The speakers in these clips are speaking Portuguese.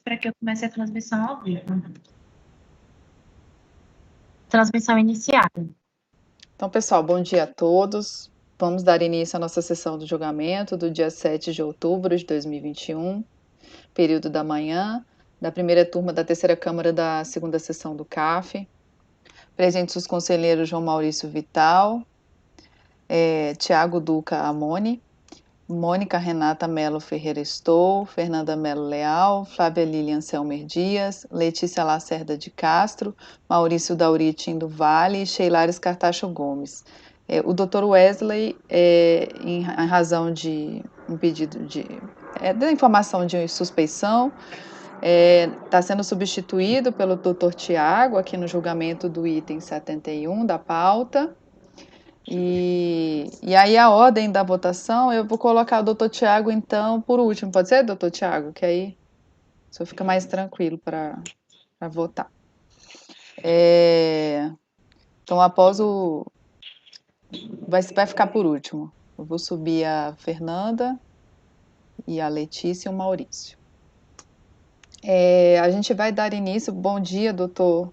Para que eu comece a transmissão ao vivo. Transmissão iniciada. Então, pessoal, bom dia a todos. Vamos dar início à nossa sessão do julgamento do dia 7 de outubro de 2021, período da manhã, da primeira turma da terceira Câmara da segunda sessão do CAF. Presentes os conselheiros João Maurício Vital, Tiago Duca Amoni, Mônica Renata Melo Ferreira Estou, Fernanda Melo Leal, Flávia Lilian Selmer Dias, Letícia Lacerda de Castro, Maurício Dauritim do Vale e Sheilares Cartacho Gomes. O Dr. Wesley, em razão de um pedido da informação de suspeição, está sendo substituído pelo Dr. Tiago aqui no julgamento do item 71 da pauta. E aí a ordem da votação, eu vou colocar o doutor Tiago, então, por último. Pode ser, doutor Tiago? Que aí o senhor fica mais tranquilo para votar. Então, após o... Vai ficar por último. Eu vou subir a Fernanda e a Letícia e o Maurício. A gente vai dar início... Bom dia, doutor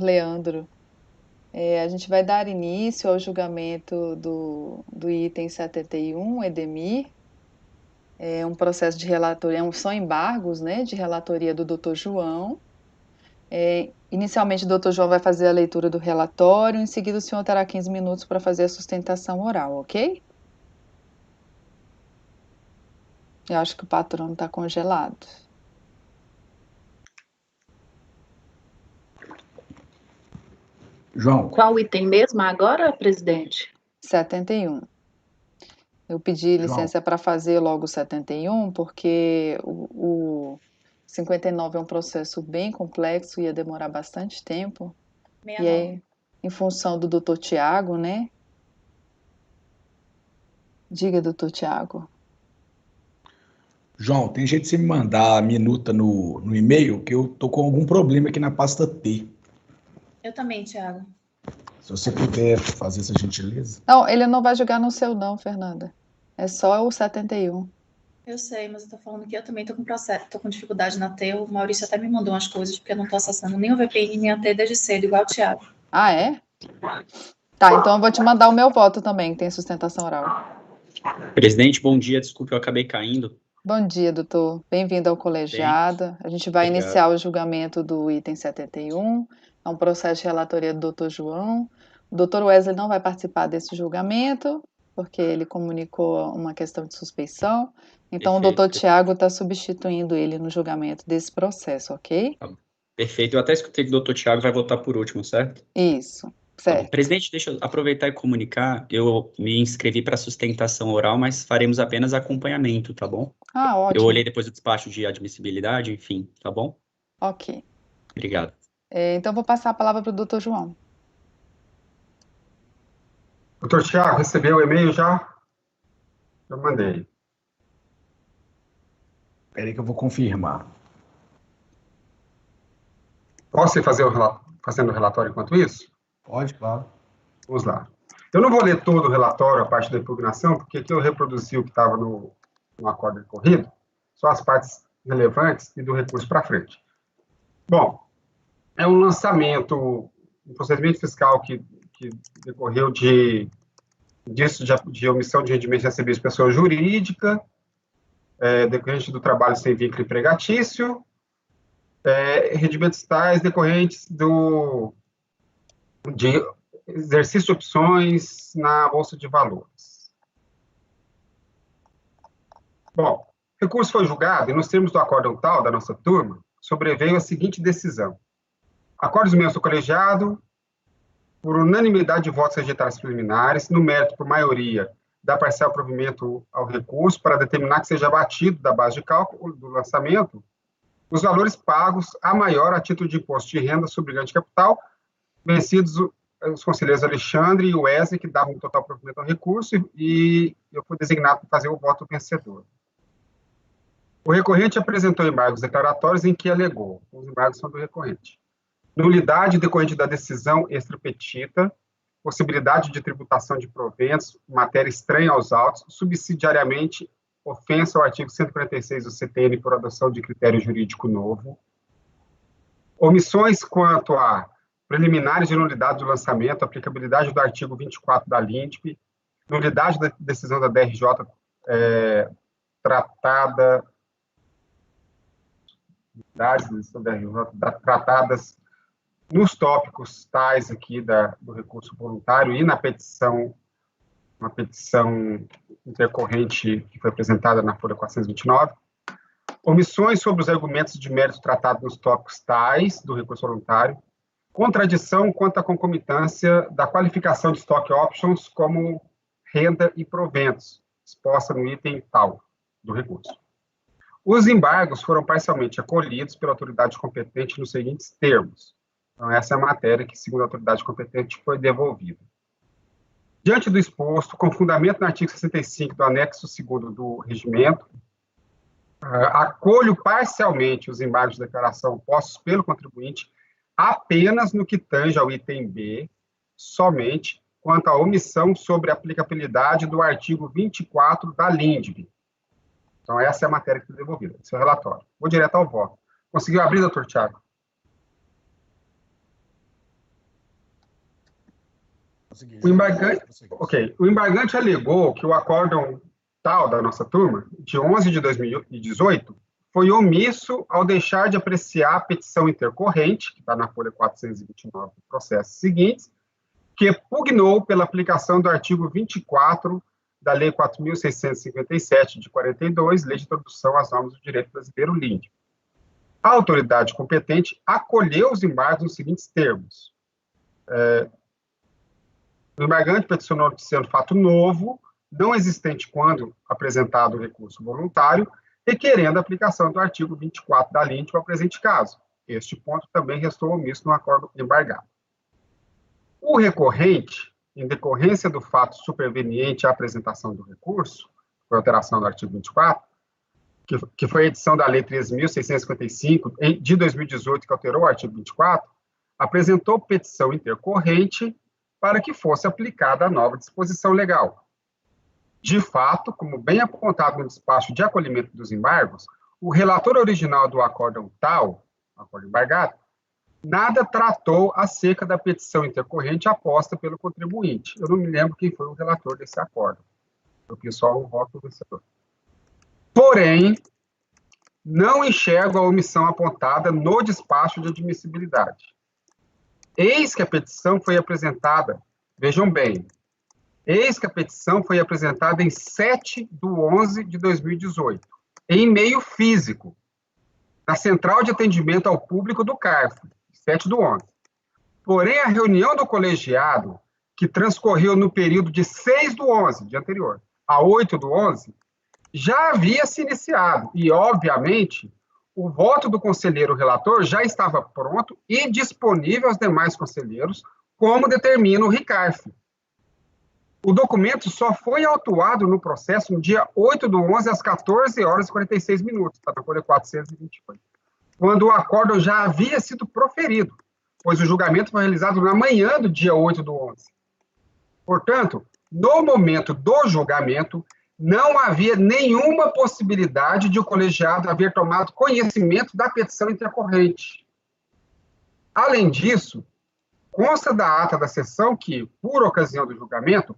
Leandro. A gente vai dar início ao julgamento do item 71, Edemir. Um processo de relatoria, são embargos, né, de relatoria do Dr. João. Inicialmente, o Dr. João vai fazer a leitura do relatório, em seguida o senhor terá 15 minutos para fazer a sustentação oral, ok? Eu acho que o patrono está congelado. João. Qual item mesmo agora, presidente? 71. Eu pedi licença para fazer logo o 71, porque o 59 é um processo bem complexo, ia demorar bastante tempo. 69. E aí, em função do doutor Tiago, né? Diga, doutor Tiago. João, tem jeito de você me mandar a minuta no e-mail, que eu tô com algum problema aqui na pasta T. Eu também, Tiago. Se você puder fazer essa gentileza. Não, ele não vai jogar no seu não, Fernanda. É só o 71. Eu sei, mas eu tô falando que eu também tô com processo, tô com dificuldade na T. O Maurício até me mandou umas coisas, porque eu não tô acessando nem o VPN, nem a T desde cedo, igual o Tiago. Ah, é? Tá, então eu vou te mandar o meu voto também, que tem sustentação oral. Presidente, bom dia. Desculpe, eu acabei caindo. Bom dia, doutor. Bem-vindo ao colegiado. A gente vai iniciar o julgamento do item 71. É um processo de relatoria do doutor João. O doutor Wesley não vai participar desse julgamento, porque ele comunicou uma questão de suspeição. Então, perfeito, o doutor Tiago está substituindo ele no julgamento desse processo, ok? Perfeito. Eu até escutei que o doutor Tiago vai votar por último, certo? Isso, certo. Tá, presidente, deixa eu aproveitar e comunicar. Eu me inscrevi para sustentação oral, mas faremos apenas acompanhamento, tá bom? Ah, ótimo. Eu olhei depois do despacho de admissibilidade, enfim, tá bom? Ok. Obrigado. Então, vou passar a palavra para o doutor João. Doutor Tiago, recebeu o e-mail já? Eu mandei. Espera aí que eu vou confirmar. Posso ir fazendo o relatório enquanto isso? Pode, claro. Vamos lá. Eu não vou ler todo o relatório, a parte da impugnação, porque aqui eu reproduzi o que estava no acordo recorrido, só as partes relevantes e do recurso para frente. Bom, é um lançamento, um procedimento fiscal que decorreu de omissão de rendimento recebido de pessoa jurídica, decorrente do trabalho sem vínculo empregatício, rendimentos tais decorrentes de exercício de opções na Bolsa de Valores. Bom, o recurso foi julgado e, nos termos do acórdão tal da nossa turma, sobreveio a seguinte decisão. Acordos membros do colegiado, por unanimidade de votos rejeitados preliminares, no mérito por maioria da parcial provimento ao recurso, para determinar que seja abatido da base de cálculo do lançamento os valores pagos a maior a título de imposto de renda sobre ganho de capital, vencidos os conselheiros Alexandre e Wesley, que davam um total provimento ao recurso, e eu fui designado para fazer o voto vencedor. O recorrente apresentou embargos declaratórios em que alegou, os embargos são do recorrente, nulidade decorrente da decisão extrapetita, possibilidade de tributação de proventos, matéria estranha aos autos, subsidiariamente ofensa ao artigo 146 do CTN por adoção de critério jurídico novo, omissões quanto a preliminares de nulidade do lançamento, aplicabilidade do artigo 24 da LINDB, nulidade da decisão da DRJ tratadas nos tópicos tais aqui do recurso voluntário e na petição, uma petição intercorrente que foi apresentada na folha 429, omissões sobre os argumentos de mérito tratados nos tópicos tais do recurso voluntário, contradição quanto à concomitância da qualificação de stock options como renda e proventos, exposta no item tal do recurso. Os embargos foram parcialmente acolhidos pela autoridade competente nos seguintes termos. Então, essa é a matéria que, segundo a autoridade competente, foi devolvida. Diante do exposto, com fundamento no artigo 65 do anexo 2º do regimento, acolho parcialmente os embargos de declaração postos pelo contribuinte apenas no que tange ao item B, somente quanto à omissão sobre a aplicabilidade do artigo 24 da LINDB. Então, essa é a matéria que foi devolvida, esse é o relatório. Vou direto ao voto. Conseguiu abrir, doutor Tiago? O embargante alegou que o acórdão tal da nossa turma, de 11 de 2018, foi omisso ao deixar de apreciar a petição intercorrente, que está na folha 429 do processo seguinte, que pugnou pela aplicação do artigo 24 da Lei 4.657, de 42, Lei de Introdução às Normas do Direito Brasileiro, LINDB. A autoridade competente acolheu os embargos nos seguintes termos. O embargante peticionou noticiando fato novo, não existente quando apresentado o recurso voluntário, requerendo a aplicação do artigo 24 da LINDB para o presente caso. Este ponto também restou omisso no acordo embargado. O recorrente, em decorrência do fato superveniente à apresentação do recurso, por alteração do artigo 24, que foi a edição da Lei 13.655, de 2018, que alterou o artigo 24, apresentou petição intercorrente para que fosse aplicada a nova disposição legal. De fato, como bem apontado no despacho de acolhimento dos embargos, o relator original do acórdão tal, acordo embargado, nada tratou acerca da petição intercorrente aposta pelo contribuinte. Eu não me lembro quem foi o relator desse acordo. Eu fiz só o voto do vencedor. Porém, não enxergo a omissão apontada no despacho de admissibilidade. Eis que a petição foi apresentada, vejam bem, eis que a petição foi apresentada em 7/11 de 2018, em meio físico, na Central de Atendimento ao Público do CARF, 7/11. Porém, a reunião do colegiado, que transcorreu no período de 6/11, dia anterior, a 8/11, já havia se iniciado, e, obviamente, o voto do conselheiro relator já estava pronto e disponível aos demais conselheiros, como determina o RICARF. O documento só foi autuado no processo no dia 8/11, às 14h46, está na folha 428, quando o acórdão já havia sido proferido, pois o julgamento foi realizado na manhã do dia 8/11. Portanto, no momento do julgamento, não havia nenhuma possibilidade de o colegiado haver tomado conhecimento da petição intercorrente. Além disso, consta da ata da sessão que, por ocasião do julgamento,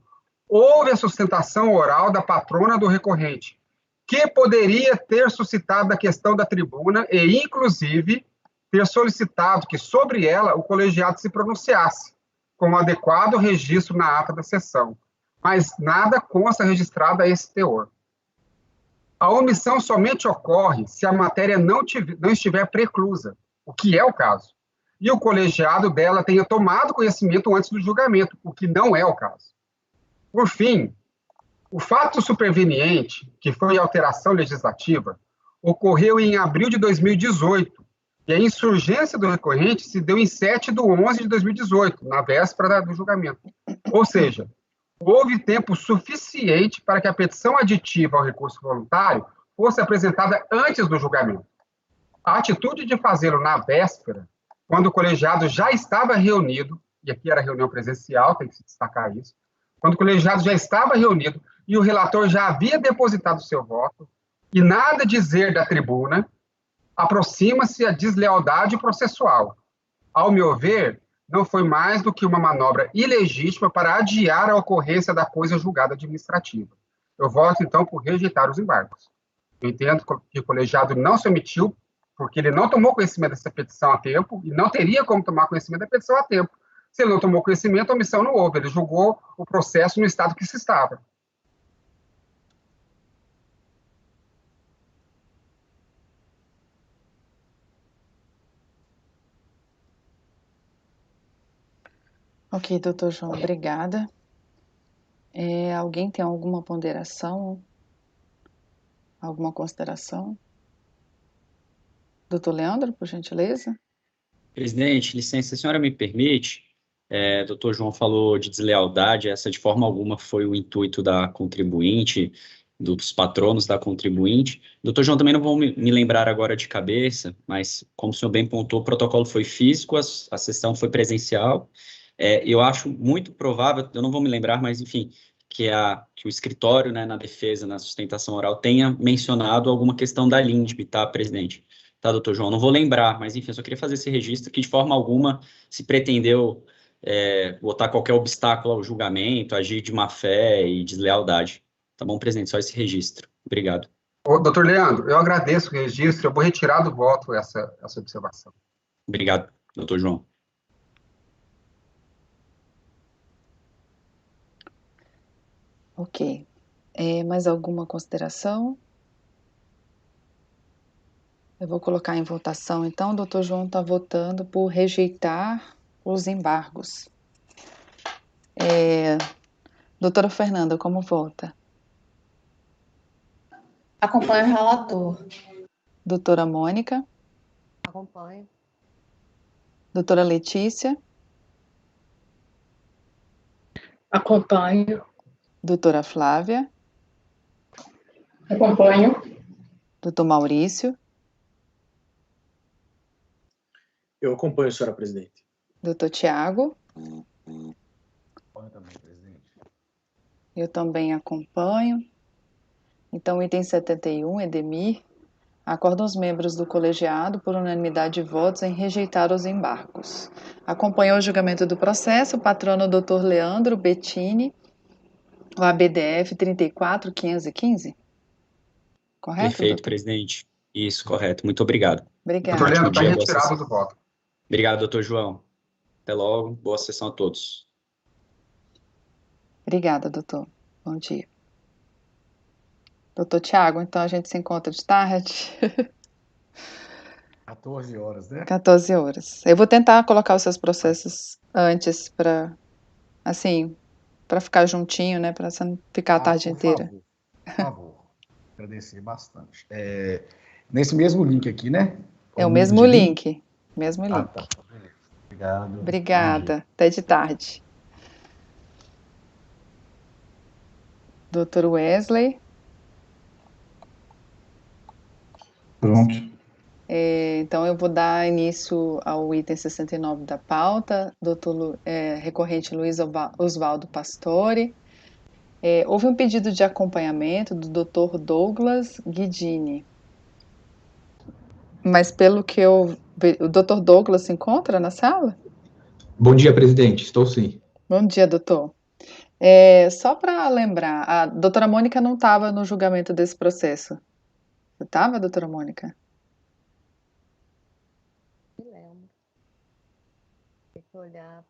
houve a sustentação oral da patrona do recorrente, que poderia ter suscitado a questão da tribuna e, inclusive, ter solicitado que sobre ela o colegiado se pronunciasse, com adequado registro na ata da sessão. Mas nada consta registrado a esse teor. A omissão somente ocorre se a matéria não estiver preclusa, o que é o caso, e o colegiado dela tenha tomado conhecimento antes do julgamento, o que não é o caso. Por fim, o fato superveniente, que foi a alteração legislativa, ocorreu em abril de 2018, e a insurgência do recorrente se deu em 7/11 de 2018, na véspera do julgamento. Ou seja, houve tempo suficiente para que a petição aditiva ao recurso voluntário fosse apresentada antes do julgamento. A atitude de fazê-lo na véspera, quando o colegiado já estava reunido, e aqui era reunião presencial, tem que se destacar isso, quando o colegiado já estava reunido, e o relator já havia depositado seu voto, e nada dizer da tribuna, aproxima-se a deslealdade processual. Ao meu ver, não foi mais do que uma manobra ilegítima para adiar a ocorrência da coisa julgada administrativa. Eu voto, então, por rejeitar os embargos. Eu entendo que o colegiado não se omitiu, porque ele não tomou conhecimento dessa petição a tempo, e não teria como tomar conhecimento da petição a tempo. Se ele não tomou conhecimento, a omissão não houve, ele julgou o processo no estado que se estava. Ok, doutor João, obrigada. Alguém tem alguma ponderação? Alguma consideração? Doutor Leandro, por gentileza? Presidente, licença, a senhora me permite? Doutor João falou de deslealdade, essa de forma alguma foi o intuito da contribuinte, dos patronos da contribuinte. Doutor João, também não vou me lembrar agora de cabeça, mas como o senhor bem pontuou, o protocolo foi físico, a sessão foi presencial. Eu acho muito provável, eu não vou me lembrar, mas enfim, que o escritório, né, na defesa, na sustentação oral, tenha mencionado alguma questão da LINDB, tá, presidente? Tá, doutor João? Não vou lembrar, mas enfim, eu só queria fazer esse registro que de forma alguma se pretendeu botar qualquer obstáculo ao julgamento, agir de má fé e deslealdade. Tá bom, presidente? Só esse registro. Obrigado. Doutor Leandro, eu agradeço o registro, eu vou retirar do voto essa observação. Obrigado, doutor João. Ok. Mais alguma consideração? Eu vou colocar em votação, então. O doutor João está votando por rejeitar os embargos. Doutora Fernanda, como vota? Acompanho o relator. Doutora Mônica? Acompanho. Doutora Letícia? Acompanho. Doutora Flávia? Acompanho. Doutor Maurício? Eu acompanho, senhora presidente. Doutor Tiago? Acompanho também, presidente. Eu também acompanho. Então, item 71, Edemir. Acordam os membros do colegiado, por unanimidade de votos, em rejeitar os embargos. Acompanhou o julgamento do processo o patrono Dr. Leandro Bettini, o ABDF 34515. Correto? Perfeito, doutor? Presidente. Isso, correto. Muito obrigado. Obrigada. Doutor Leandro, está Ótimo dia, boa retirado sessão. do voto. Obrigado, doutor João. Até logo. Boa sessão a todos. Obrigada, doutor. Bom dia. Doutor Tiago, então a gente se encontra de tarde? 14 horas, né? 14 horas. Eu vou tentar colocar os seus processos antes para, assim, para ficar juntinho, né? Para você não ficar a tarde inteira. Por favor. Agradecer bastante. Nesse mesmo link aqui, né? É o mesmo link. Mesmo link. Tá. Beleza. Obrigado. Obrigada. Até de tarde. Doutor Wesley. Pronto. Então, eu vou dar início ao item 69 da pauta, recorrente Luiz Oswaldo Pastore. Houve um pedido de acompanhamento do Dr. Douglas Guidini. Mas pelo que o Dr. Douglas se encontra na sala? Bom dia, presidente. Estou sim. Bom dia, doutor. Só para lembrar, a doutora Mônica não estava no julgamento desse processo. Você estava, doutora Mônica? Me lembro. Tem que olhar.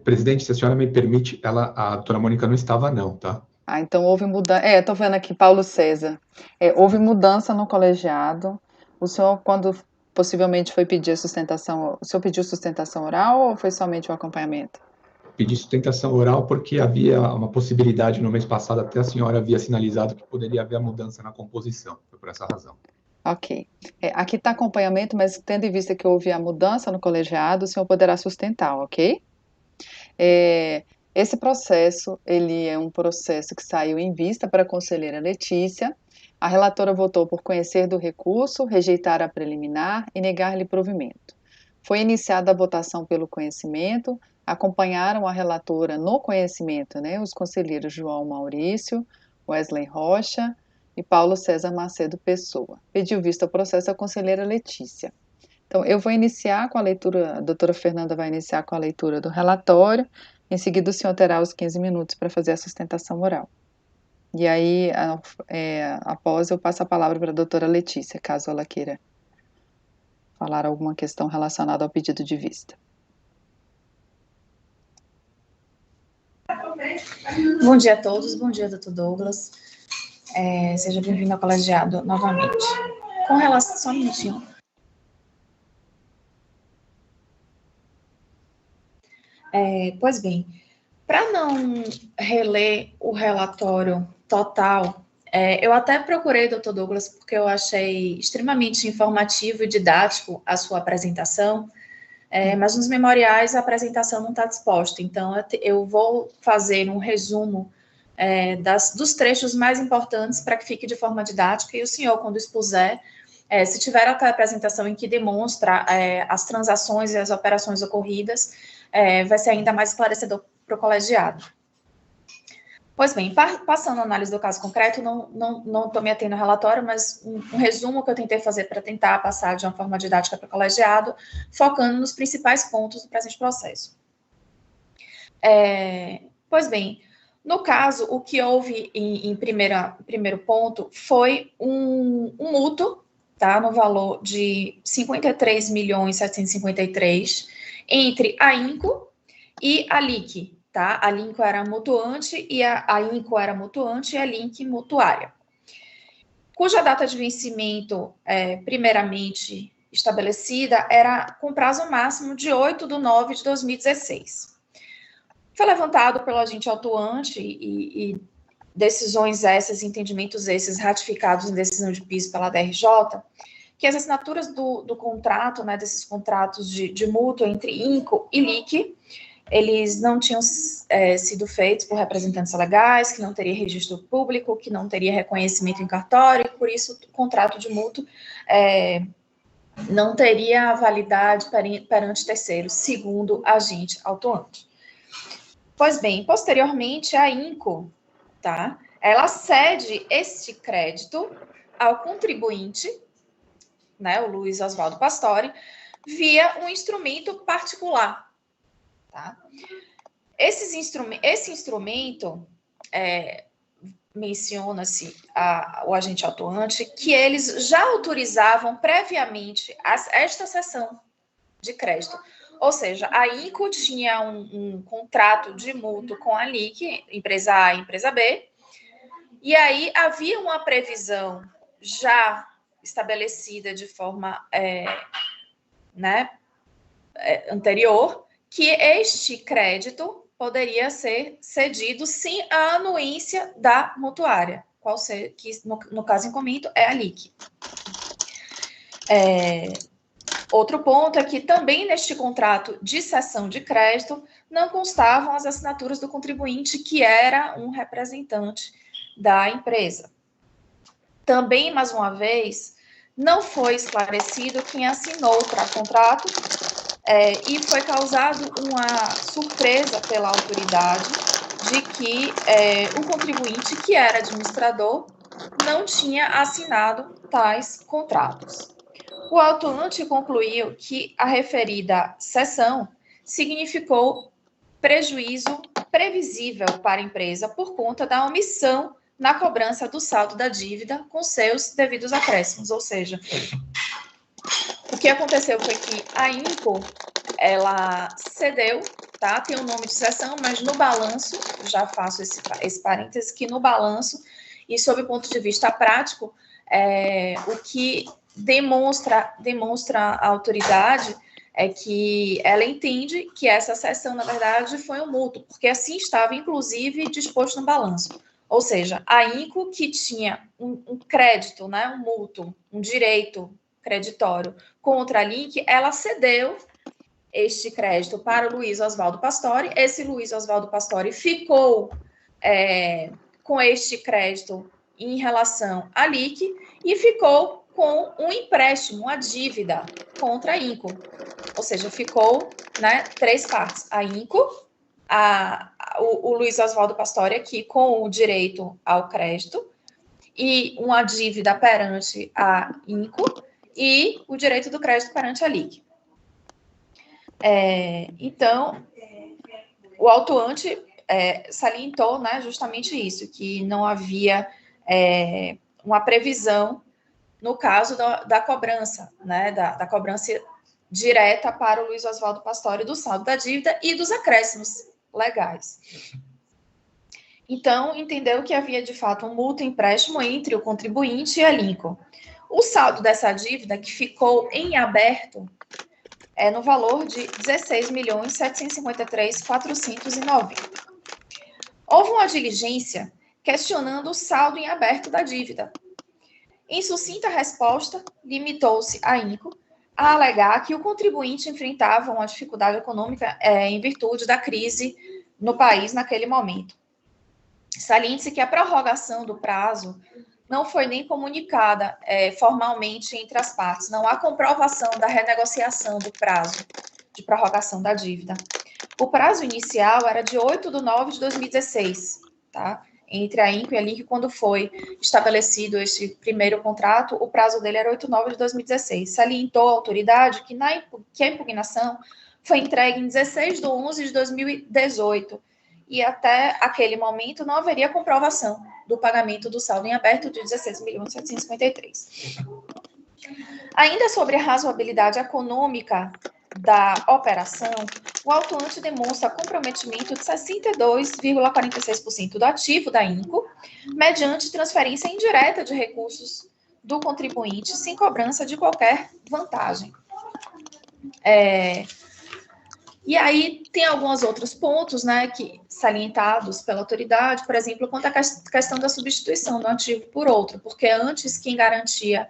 Presidente, se a senhora me permite, a doutora Mônica não estava, não, tá? Então houve mudança. Estou vendo aqui, Paulo César. Houve mudança no colegiado. O senhor, quando possivelmente foi pedir a sustentação, o senhor pediu sustentação oral ou foi somente o acompanhamento? Pedi sustentação oral porque havia uma possibilidade no mês passado, até a senhora havia sinalizado que poderia haver a mudança na composição. Foi por essa razão. Ok. Aqui está acompanhamento, mas tendo em vista que houve a mudança no colegiado, o senhor poderá sustentar, ok? Esse processo, ele é um processo que saiu em vista para a conselheira Letícia. A relatora votou por conhecer do recurso, rejeitar a preliminar e negar-lhe provimento. Foi iniciada a votação pelo conhecimento. Acompanharam a relatora no conhecimento, né, os conselheiros João Maurício, Wesley Rocha e Paulo César Macedo Pessoa. Pediu vista ao processo a conselheira Letícia. Então, eu vou iniciar com a leitura, a doutora Fernanda vai iniciar com a leitura do relatório, em seguida o senhor terá os 15 minutos para fazer a sustentação oral. E aí, após, eu passo a palavra para a doutora Letícia, caso ela queira falar alguma questão relacionada ao pedido de vista. Bom dia a todos, bom dia, doutor Douglas. Seja bem-vindo ao colegiado novamente. Com relação... Só um minutinho. Pois bem, para não reler o relatório total, eu até procurei, doutor Douglas, porque eu achei extremamente informativo e didático a sua apresentação, mas nos memoriais a apresentação não está disposta, então eu vou fazer um resumo dos trechos mais importantes para que fique de forma didática, e o senhor, quando expuser, se tiver aquela apresentação em que demonstra as transações e as operações ocorridas, vai ser ainda mais esclarecedor para o colegiado. Pois bem, passando a análise do caso concreto, não estou me atendo ao relatório, mas um resumo que eu tentei fazer para tentar passar de uma forma didática para o colegiado, focando nos principais pontos do presente processo. Pois bem, no caso, o que houve em primeiro ponto foi um mútuo, tá, no valor de 53.753.000, entre a INCO e a LIC, tá? A LINCO era mutuante e a INCO era mutuante e a LINC mutuária, cuja data de vencimento, primeiramente estabelecida, era com prazo máximo de 8/9/2016. Foi levantado pelo agente autuante e decisões essas, entendimentos esses ratificados em decisão de piso pela DRJ, que as assinaturas do contrato, né, desses contratos de mútuo entre INCO e LIC, eles não tinham sido feitos por representantes legais, que não teria registro público, que não teria reconhecimento em cartório, e por isso o contrato de mútuo não teria validade perante terceiros, segundo agente autuante. Pois bem, posteriormente, a INCO, tá, ela cede este crédito ao contribuinte, né, o Luiz Oswaldo Pastore, via um instrumento particular. Tá? Esse instrumento, menciona-se o agente autuante, que eles já autorizavam previamente esta cessão de crédito. Ou seja, a INCO tinha um contrato de mútuo com a LIC, empresa A e empresa B, e aí havia uma previsão já estabelecida de forma anterior, que este crédito poderia ser cedido sem a anuência da mutuária, que no caso em comento é a LIC. Outro ponto é que também neste contrato de cessão de crédito não constavam as assinaturas do contribuinte, que era um representante da empresa. Também, mais uma vez, não foi esclarecido quem assinou o contrato, e foi causado uma surpresa pela autoridade de que o contribuinte, que era administrador, não tinha assinado tais contratos. O autuante concluiu que a referida cessão significou prejuízo previsível para a empresa por conta da omissão na cobrança do saldo da dívida com seus devidos acréscimos, ou seja, o que aconteceu foi que a INCO, ela cedeu, tá? Tem o nome de cessão, mas no balanço, já faço esse parêntese, que no balanço, e sob o ponto de vista prático, o que demonstra a autoridade é que ela entende que essa cessão, na verdade, foi um mútuo, porque assim estava, inclusive, disposto no balanço. Ou seja, a INCO, que tinha um crédito, né, um mútuo, um direito creditório contra a LIC, ela cedeu este crédito para o Luiz Oswaldo Pastore. Esse Luiz Oswaldo Pastore ficou com este crédito em relação à LIC e ficou com um empréstimo, uma dívida contra a INCO. ou seja, ficou, né, 3 partes. A INCO, o Luiz Oswaldo Pastore aqui com o direito ao crédito e uma dívida perante a INCO e o direito do crédito perante a LIC. Então, o autuante salientou, né, justamente isso, que não havia uma previsão no caso da cobrança, né, da cobrança direta para o Luiz Oswaldo Pastore do saldo da dívida e dos acréscimos legais. Então, entendeu que havia, de fato, um mútuo empréstimo entre o contribuinte e a Lincoln. O saldo dessa dívida, que ficou em aberto, é no valor de R$ 16.753.490. Houve uma diligência questionando o saldo em aberto da dívida. Em sucinta resposta, limitou-se a INCO a alegar que o contribuinte enfrentava uma dificuldade econômica em virtude da crise no país naquele momento. Saliente-se que a prorrogação do prazo não foi nem comunicada formalmente entre as partes. Não há comprovação da renegociação do prazo de prorrogação da dívida. O prazo inicial era de 8 de nove de 2016, tá? Entre a INCO e a LIC, quando foi estabelecido este primeiro contrato, o prazo dele era 8 de nove de 2016. Salientou a autoridade que a impugnação foi entregue em 16 de 11 de 2018 e até aquele momento não haveria comprovação do pagamento do saldo em aberto de 16.753. Ainda sobre a razoabilidade econômica da operação, o autuante demonstra comprometimento de 62,46% do ativo da INCO, mediante transferência indireta de recursos do contribuinte, sem cobrança de qualquer vantagem. E aí tem alguns outros pontos, né, que salientados pela autoridade, por exemplo, quanto à questão da substituição do ativo por outro, porque antes quem garantia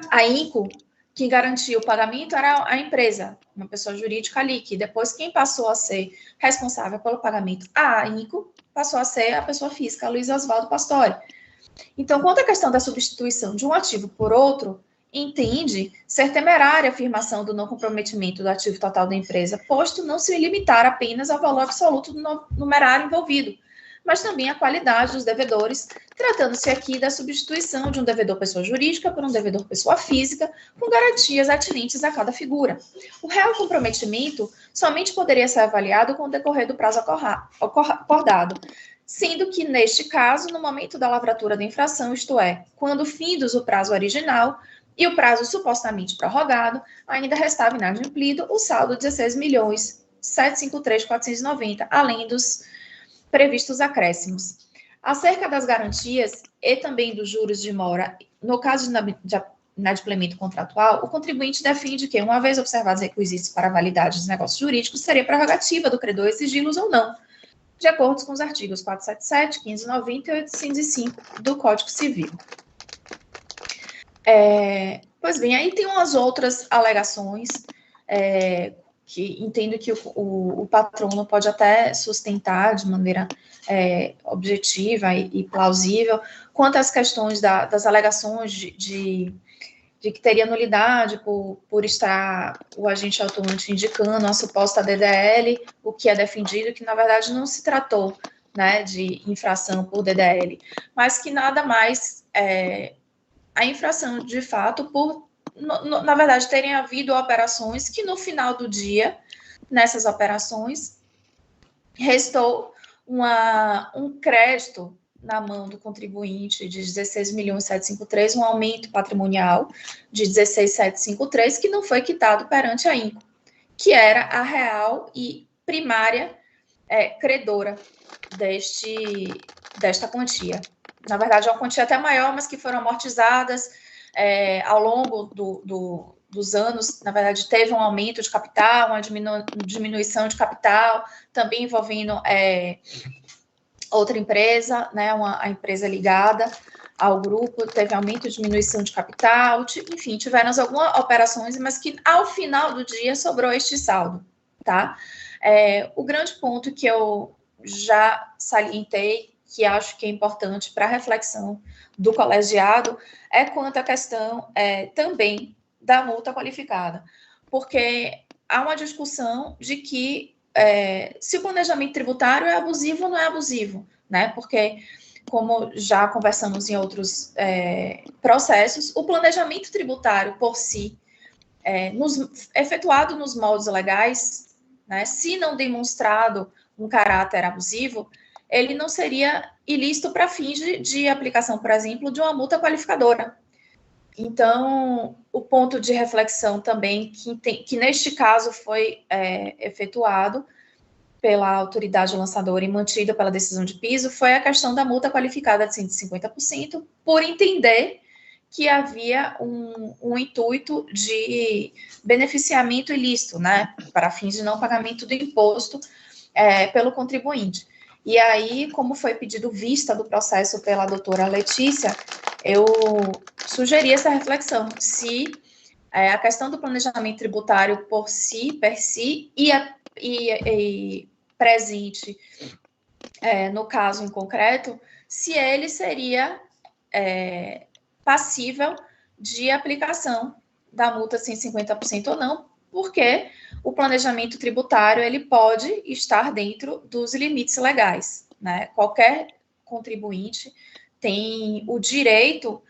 a INCO, quem garantia o pagamento era a empresa, uma pessoa jurídica ali, que depois quem passou a ser responsável pelo pagamento, a INCO, passou a ser a pessoa física, Luiz Oswaldo Pastore. Então, quanto à questão da substituição de um ativo por outro, entende ser temerária a afirmação do não comprometimento do ativo total da empresa, posto não se limitar apenas ao valor absoluto do numerário envolvido, mas também a qualidade dos devedores, tratando-se aqui da substituição de um devedor pessoa jurídica por um devedor pessoa física, com garantias atinentes a cada figura. O real comprometimento somente poderia ser avaliado com o decorrer do prazo acordado, sendo que, neste caso, no momento da lavratura da infração, isto é, quando findos o prazo original e o prazo supostamente prorrogado, ainda restava inadimplido o saldo de 16.753.490, além dos previstos acréscimos. Acerca das garantias e também dos juros de mora, no caso de inadimplemento contratual, o contribuinte defende que, uma vez observados requisitos para a validade dos negócios jurídicos, seria prerrogativa do credor exigi-los ou não, de acordo com os artigos 477, 1590 e 805 do Código Civil. Pois bem, aí tem umas outras alegações que entendo que o patrono pode até sustentar de maneira objetiva e plausível, quanto às questões das alegações de que teria nulidade por estar o agente autuante indicando a suposta DDL, o que é defendido, que na verdade não se tratou, né, de infração por DDL, mas que nada mais a infração de fato na verdade, terem havido operações que, no final do dia, nessas operações, restou um crédito na mão do contribuinte de 16.753, um aumento patrimonial de 16.753, que não foi quitado perante a INCO, que era a real e primária credora desta quantia. Na verdade, é uma quantia até maior, mas que foram amortizadas ao longo dos anos. Na verdade, teve um aumento de capital, uma diminuição de capital, também envolvendo outra empresa, né, a empresa ligada ao grupo, teve aumento e diminuição de capital, enfim, tiveram algumas operações, mas que ao final do dia sobrou este saldo, tá? O grande ponto que eu já salientei, que acho que é importante para a reflexão do colegiado, é quanto à questão também da multa qualificada, porque há uma discussão de que se o planejamento tributário é abusivo ou não é abusivo, né? Porque, como já conversamos em outros processos, o planejamento tributário por si, efetuado nos moldes legais, né, se não demonstrado um caráter abusivo, ele não seria ilícito para fins de aplicação, por exemplo, de uma multa qualificadora. Então, o ponto de reflexão também, que neste caso foi efetuado pela autoridade lançadora e mantido pela decisão de piso, foi a questão da multa qualificada de 150%, por entender que havia um intuito de beneficiamento ilícito, né, para fins de não pagamento do imposto pelo contribuinte. E aí, como foi pedido vista do processo pela doutora Letícia, eu sugeri essa reflexão, se a questão do planejamento tributário por si, per si, e presente no caso em concreto, se ele seria passível de aplicação da multa de 150% ou não, porque o planejamento tributário ele pode estar dentro dos limites legais, né? Qualquer contribuinte tem o direito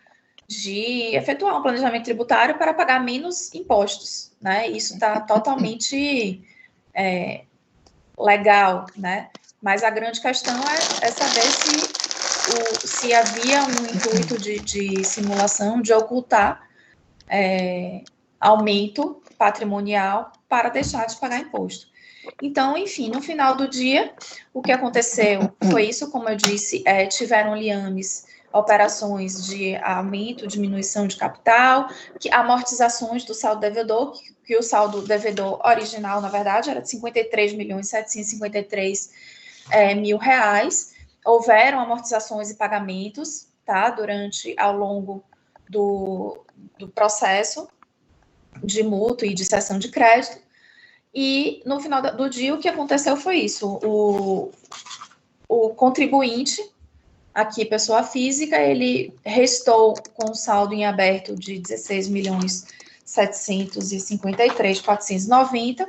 de efetuar um planejamento tributário para pagar menos impostos, né? Isso está totalmente legal, né? Mas a grande questão é saber se havia um intuito de simulação, de ocultar aumento patrimonial para deixar de pagar imposto. Então, enfim, no final do dia, o que aconteceu foi isso, como eu disse, tiveram liames, operações de aumento, diminuição de capital, amortizações do saldo devedor, que o saldo devedor original, na verdade, era de R$ 53.753.000. Houveram amortizações e pagamentos, tá, ao longo do processo de mútuo e de cessão de crédito, e no final do dia o que aconteceu foi isso, o contribuinte, aqui pessoa física, ele restou com saldo em aberto de 16.753.490,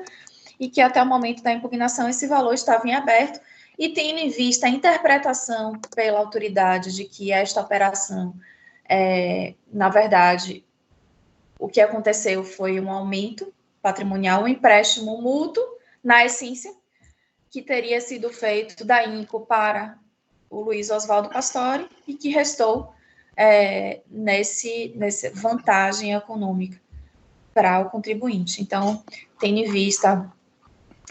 e que até o momento da impugnação esse valor estava em aberto, e tendo em vista a interpretação pela autoridade de que esta operação, na verdade, o que aconteceu foi um aumento patrimonial, um empréstimo mútuo, na essência, que teria sido feito da INCO para o Luiz Oswaldo Pastore e que restou nessa vantagem econômica para o contribuinte. Então, tendo em vista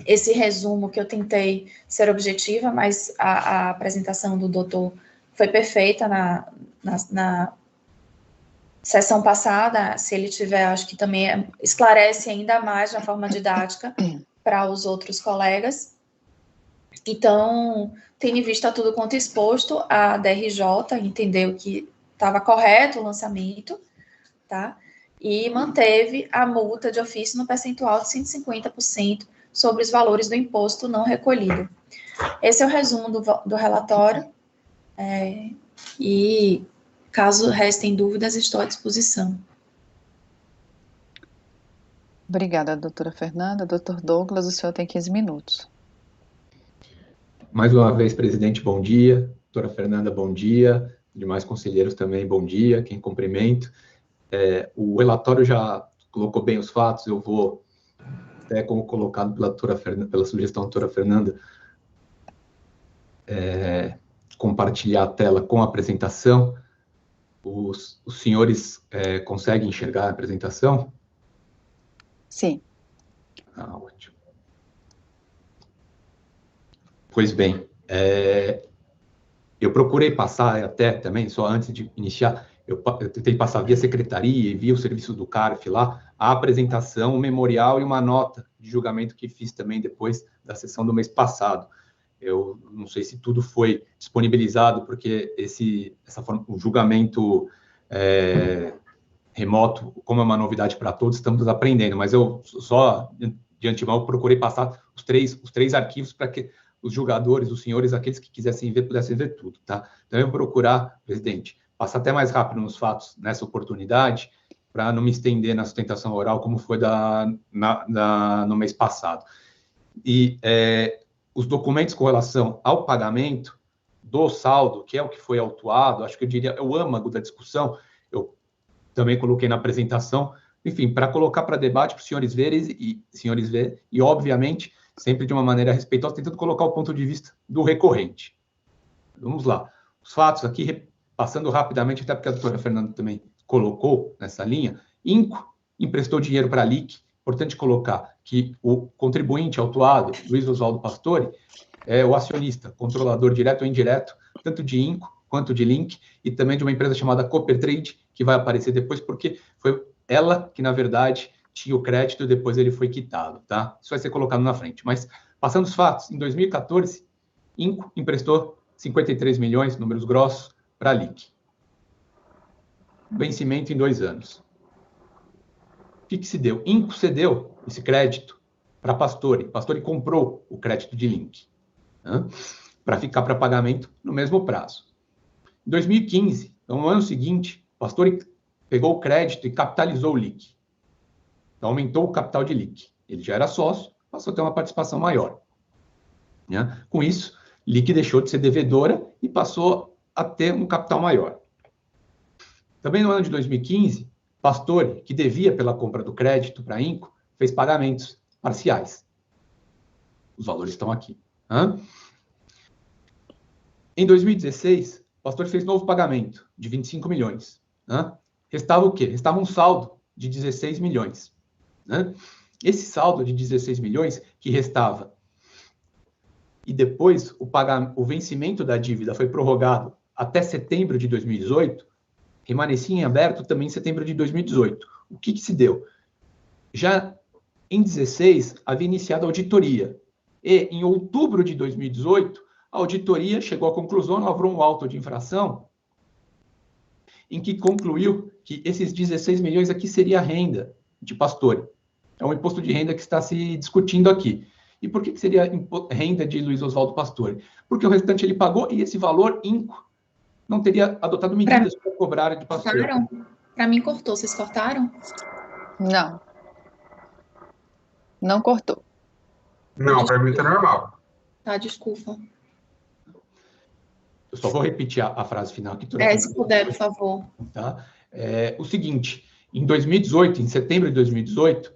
esse resumo que eu tentei ser objetiva, mas a apresentação do doutor foi perfeita na sessão passada, se ele tiver, acho que também esclarece ainda mais de uma forma didática para os outros colegas. Então, tendo em vista tudo quanto exposto, a DRJ entendeu que estava correto o lançamento, tá? E manteve a multa de ofício no percentual de 150% sobre os valores do imposto não recolhido. Esse é o resumo do relatório, e caso restem dúvidas, estou à disposição. Obrigada, doutora Fernanda. Doutor Douglas, o senhor tem 15 minutos. Mais uma vez, presidente, bom dia. Doutora Fernanda, bom dia. Demais conselheiros também, bom dia. Quem cumprimento. O relatório já colocou bem os fatos, eu vou, até como colocado pela sugestão da doutora Fernanda, compartilhar a tela com a apresentação. Os senhores conseguem enxergar a apresentação? Sim. Ótimo. Pois bem, eu procurei passar até também, só antes de iniciar, eu tentei passar via secretaria e via o serviço do CARF lá, a apresentação, o memorial e uma nota de julgamento que fiz também depois da sessão do mês passado. Eu não sei se tudo foi disponibilizado, porque o julgamento remoto, como é uma novidade para todos, estamos aprendendo, mas eu só, de antemão, procurei passar os três arquivos para que os julgadores, os senhores, aqueles que quisessem ver, pudessem ver tudo, tá? Então, eu vou procurar, presidente, passar até mais rápido nos fatos nessa oportunidade, para não me estender na sustentação oral, como foi no mês passado. E os documentos com relação ao pagamento do saldo, que é o que foi autuado, acho que eu diria, é o âmago da discussão, eu também coloquei na apresentação, enfim, para colocar para debate para os senhores verem, e obviamente, sempre de uma maneira respeitosa, tentando colocar o ponto de vista do recorrente. Vamos lá. Os fatos aqui, passando rapidamente, até porque a doutora Fernanda também colocou nessa linha, INCO emprestou dinheiro para a LIC, importante colocar que o contribuinte autuado, Luiz Oswaldo Pastore, é o acionista, controlador direto ou indireto, tanto de INCO quanto de Link, e também de uma empresa chamada Cooper Trade, que vai aparecer depois, porque foi ela que, na verdade, tinha o crédito e depois ele foi quitado, tá? Isso vai ser colocado na frente. Mas, passando os fatos, em 2014, INCO emprestou 53 milhões, números grossos, para a LIC. Vencimento em 2 anos. O que se deu? INCO cedeu esse crédito para Pastore. Pastore comprou o crédito de Link, né, para ficar para pagamento no mesmo prazo. Em 2015, então, no ano seguinte, Pastore pegou o crédito e capitalizou o LIC. Então, aumentou o capital de LIC. Ele já era sócio, passou a ter uma participação maior, né? Com isso, LIC deixou de ser devedora e passou a ter um capital maior. Também no ano de 2015, Pastore, que devia pela compra do crédito para a INCO, fez pagamentos parciais. Os valores estão aqui. Né? Em 2016, Pastore fez novo pagamento de 25 milhões. Né? Restava o quê? Restava um saldo de 16 milhões. Né? Esse saldo de 16 milhões que restava e depois o vencimento da dívida foi prorrogado até setembro de 2018, permanecia em aberto também em setembro de 2018. O que se deu? Já em 2016, havia iniciado a auditoria. E, em outubro de 2018, a auditoria chegou à conclusão, lavrou um auto de infração, em que concluiu que esses 16 milhões aqui seria a renda de Pastore. É um imposto de renda que está se discutindo aqui. E por que seria renda de Luiz Oswaldo Pastore? Porque o restante ele pagou e esse valor INCO não teria adotado medidas para cobrar de Pastore. Cortaram? Para mim cortou. Vocês cortaram? Não. Não cortou. Não, para mim tá normal. Tá, desculpa. Eu só vou repetir a frase final aqui. Se puder, por favor. Tá? O seguinte, em 2018, em setembro de 2018,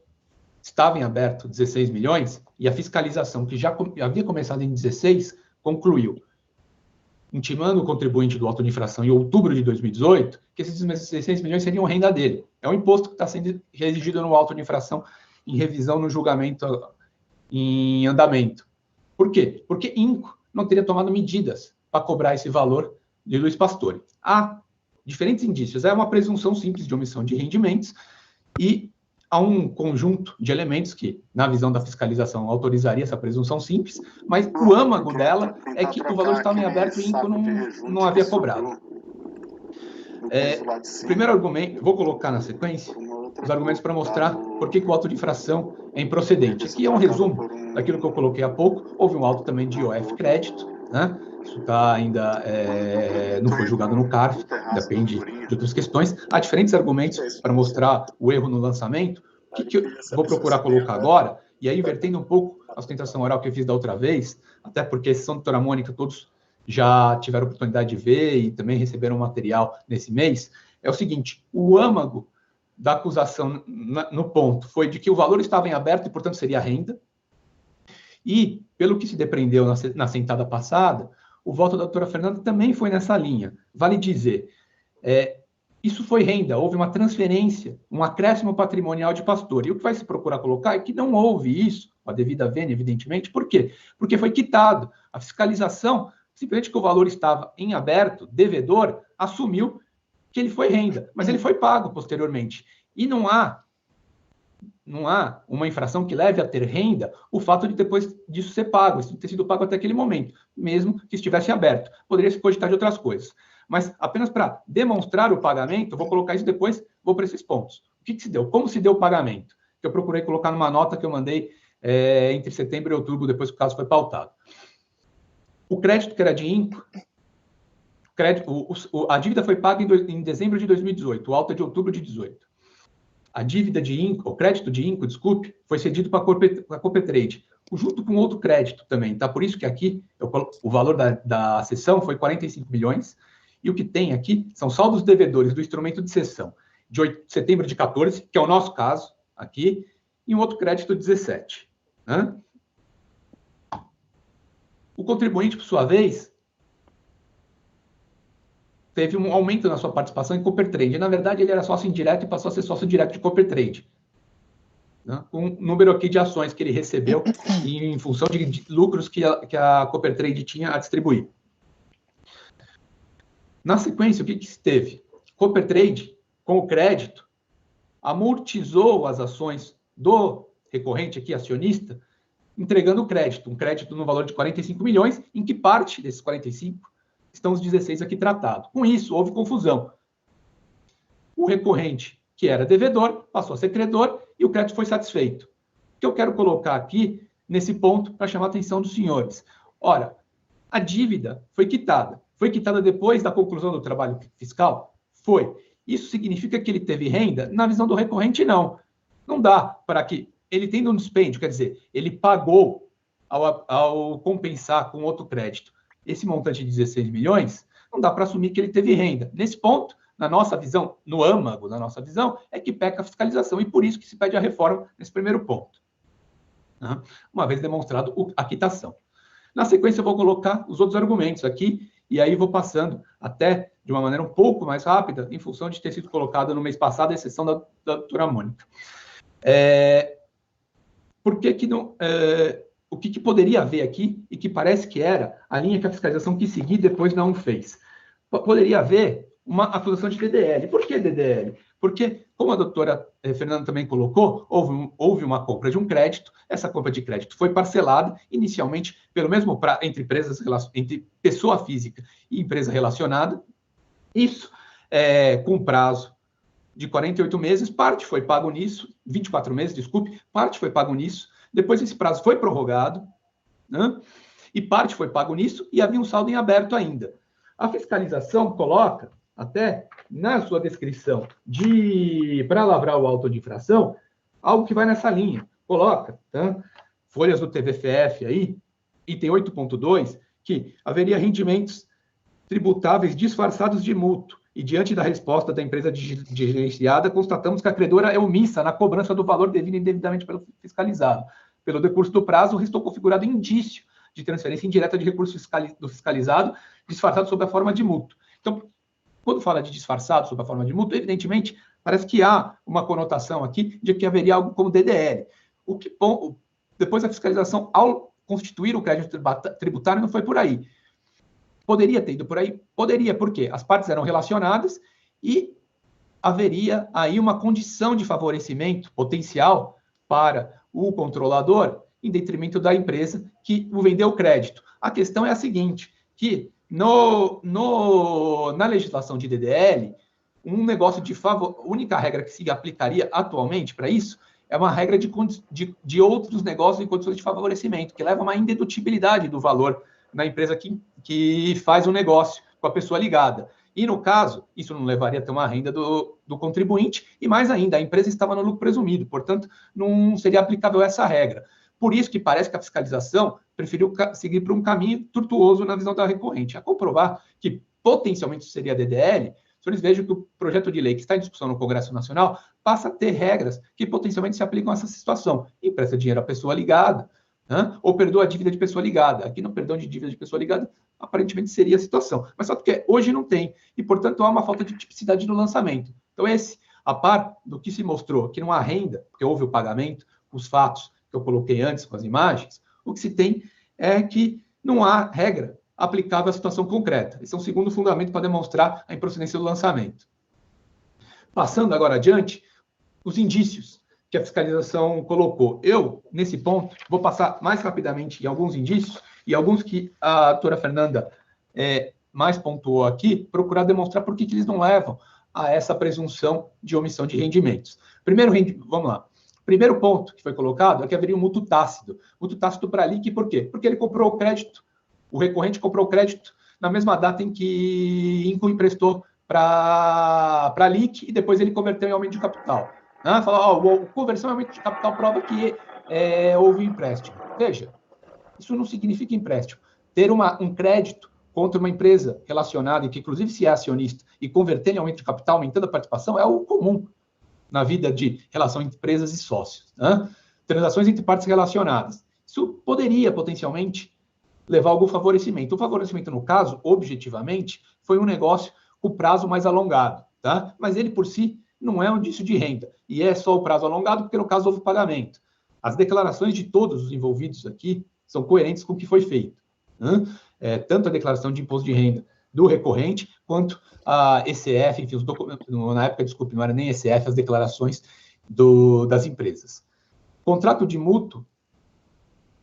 estava em aberto 16 milhões e a fiscalização, que já havia começado em 16, concluiu, intimando o contribuinte do auto de infração em outubro de 2018, que esses 16 milhões seriam renda dele. É um imposto que está sendo exigido no auto de infração em revisão no julgamento em andamento. Por quê? Porque INCO não teria tomado medidas para cobrar esse valor de Luiz Pastore. Há diferentes indícios. É uma presunção simples de omissão de rendimentos e há um conjunto de elementos que, na visão da fiscalização, autorizaria essa presunção simples, mas o âmago dela é que o valor estava em aberto e INCO não havia cobrado. Primeiro argumento, vou colocar na sequência os argumentos para mostrar por que o auto de infração é improcedente. Aqui é um resumo daquilo que eu coloquei há pouco. Houve um auto também de IOF crédito, né? Isso está ainda, não foi julgado no CARF, depende de outras questões. Há diferentes argumentos para mostrar o erro no lançamento. O que eu vou procurar colocar agora, e aí invertendo um pouco a sustentação oral que eu fiz da outra vez, até porque a sessão da doutora Mônica, todos já tiveram oportunidade de ver e também receberam material nesse mês, é o seguinte, o âmago da acusação no ponto foi de que o valor estava em aberto e, portanto, seria renda, e, pelo que se depreendeu na sentada passada, o voto da doutora Fernanda também foi nessa linha. Vale dizer, isso foi renda, houve uma transferência, um acréscimo patrimonial de Pastore. E o que vai se procurar colocar é que não houve isso, a devida vênia, evidentemente. Por quê? Porque foi quitado. A fiscalização, simplesmente que o valor estava em aberto, devedor, assumiu que ele foi renda, mas ele foi pago posteriormente. E não há uma infração que leve a ter renda o fato de depois disso ser pago, isso ter sido pago até aquele momento, mesmo que estivesse aberto. Poderia se cogitar de outras coisas. Mas apenas para demonstrar o pagamento, vou colocar isso depois, vou para esses pontos. O que se deu? Como se deu o pagamento? Que eu procurei colocar numa nota que eu mandei entre setembro e outubro, depois que o caso foi pautado. O crédito que era de INCO, a dívida foi paga em dezembro de 2018, o auto é de outubro de 2018. a dívida de INCO, o crédito de INCO, desculpe, foi cedido para a Coopertrade, junto com outro crédito também, tá? Por isso que aqui o valor da cessão foi 45 milhões, e o que tem aqui são saldos devedores do instrumento de cessão de setembro de 14, que é o nosso caso aqui, e um outro crédito de 17. Né? O contribuinte, por sua vez, teve um aumento na sua participação em Coopertrade. Na verdade, ele era sócio indireto e passou a ser sócio direto de Coopertrade. Né? Com um número aqui de ações que ele recebeu em função de lucros que a Coopertrade tinha a distribuir. Na sequência, o que se teve? Coopertrade, com o crédito, amortizou as ações do recorrente aqui, acionista, entregando o crédito, um crédito no valor de 45 milhões, em que parte desses 45 estão os 16 aqui tratados. Com isso, houve confusão. O recorrente, que era devedor, passou a ser credor e o crédito foi satisfeito. O que eu quero colocar aqui, nesse ponto, para chamar a atenção dos senhores. Ora, a dívida foi quitada. Foi quitada depois da conclusão do trabalho fiscal? Foi. Isso significa que ele teve renda? Na visão do recorrente, não. Não dá para que ele tendo um dispêndio, quer dizer, ele pagou ao compensar com outro crédito esse montante de 16 milhões, não dá para assumir que ele teve renda. Nesse ponto, na nossa visão, no âmago da nossa visão, é que peca a fiscalização, e por isso que se pede a reforma nesse primeiro ponto. Né? Uma vez demonstrado a quitação. Na sequência, eu vou colocar os outros argumentos aqui, e aí vou passando até de uma maneira um pouco mais rápida, em função de ter sido colocada no mês passado a exceção da doutora Mônica. Por que que não... o que poderia haver aqui, e que parece que era a linha que a fiscalização quis seguir, depois não fez. Poderia haver uma acusação de DDL. Por que DDL? Porque, como a doutora Fernanda também colocou, houve uma compra de um crédito, essa compra de crédito foi parcelada, inicialmente, pelo mesmo entre pessoa física e empresa relacionada, isso com prazo de 48 meses, parte foi pago nisso, 24 meses, desculpe, parte foi pago nisso, depois esse prazo foi prorrogado, né? E parte foi pago nisso, e havia um saldo em aberto ainda. A fiscalização coloca, até na sua descrição, para lavrar o auto de infração, algo que vai nessa linha. Coloca, tá? Folhas do TVFF aí, item 8.2, que haveria rendimentos tributáveis disfarçados de mútuo, e diante da resposta da empresa diligenciada, constatamos que a credora é omissa na cobrança do valor devido indevidamente pelo fiscalizado. Pelo decurso do prazo, restou configurado indício de transferência indireta de recurso do fiscalizado, disfarçado sob a forma de mútuo. Então, quando fala de disfarçado sob a forma de mútuo, evidentemente, parece que há uma conotação aqui de que haveria algo como DDL. Depois da fiscalização, ao constituir o crédito tributário, não foi por aí. Poderia ter ido por aí? Poderia, por quê? As partes eram relacionadas e haveria aí uma condição de favorecimento potencial para o controlador em detrimento da empresa que o vendeu o crédito. A questão é a seguinte, que na legislação de DDL, um negócio de favor, a única regra que se aplicaria atualmente para isso é uma regra de outros negócios em condições de favorecimento, que leva a uma indedutibilidade do valor na empresa que faz o negócio com a pessoa ligada. E, no caso, isso não levaria a ter uma renda do contribuinte, e mais ainda, a empresa estava no lucro presumido, portanto, não seria aplicável essa regra. Por isso que parece que a fiscalização preferiu seguir por um caminho tortuoso na visão da recorrente. A comprovar que potencialmente isso seria DDL, os senhores vejam que o projeto de lei que está em discussão no Congresso Nacional passa a ter regras que potencialmente se aplicam a essa situação. Empresta dinheiro à pessoa ligada, ou perdoa a dívida de pessoa ligada. Aqui no perdão de dívida de pessoa ligada, aparentemente seria a situação. Mas só porque hoje não tem, e portanto há uma falta de tipicidade no lançamento. Então a par do que se mostrou que não há renda, porque houve o pagamento, os fatos que eu coloquei antes com as imagens, o que se tem é que não há regra aplicável à situação concreta. Esse é um segundo fundamento para demonstrar a improcedência do lançamento. Passando agora adiante, os indícios que a fiscalização colocou. Eu, nesse ponto, vou passar mais rapidamente em alguns indícios e alguns que a doutora Fernanda mais pontuou aqui, procurar demonstrar por que eles não levam a essa presunção de omissão de rendimentos. Vamos lá. Primeiro ponto que foi colocado é que haveria um mútuo tácito. Mútuo tácito para a LIC, por quê? Porque ele comprou o crédito, o recorrente comprou o crédito na mesma data em que INCO emprestou para a LIC e depois ele converteu em aumento de capital. Fala, o conversão e aumento de capital prova que houve empréstimo. Veja, isso não significa empréstimo. Ter um crédito contra uma empresa relacionada, que inclusive se é acionista, e converter em aumento de capital, aumentando a participação, é algo comum na vida de relação entre empresas e sócios. Transações entre partes relacionadas. Isso poderia, potencialmente, levar a algum favorecimento. O favorecimento, no caso, objetivamente, foi um negócio com prazo mais alongado. Tá? Mas ele, por si, não é um indício de renda. E é só o prazo alongado porque, no caso, houve pagamento. As declarações de todos os envolvidos aqui são coerentes com o que foi feito. Tanto a declaração de imposto de renda do recorrente, quanto a ECF, enfim, os documentos, na época, desculpe, não era nem ECF, as declarações das empresas. Contrato de mútuo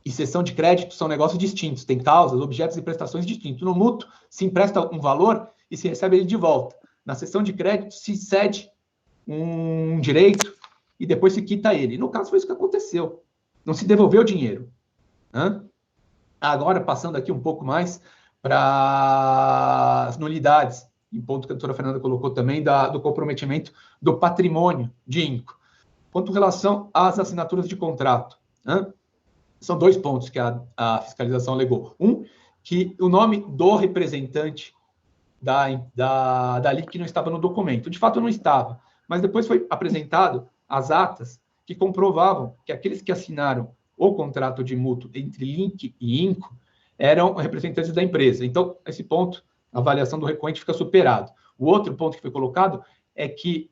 e cessão de crédito são negócios distintos, tem causas, objetos e prestações distintos. No mútuo, se empresta um valor e se recebe ele de volta. Na cessão de crédito, se cede um direito e depois se quita ele. No caso, foi isso que aconteceu. Não se devolveu o dinheiro. Agora, passando aqui um pouco mais para as nulidades, em ponto que a doutora Fernanda colocou também, do comprometimento do patrimônio de INCO. Quanto em relação às assinaturas de contrato, são 2 pontos que a fiscalização alegou. Um, que o nome do representante da LIC não estava no documento. De fato, não estava. Mas depois foi apresentado as atas que comprovavam que aqueles que assinaram o contrato de mútuo entre LIC e INCO eram representantes da empresa. Então, esse ponto, a avaliação do recorrente fica superado. O outro ponto que foi colocado é que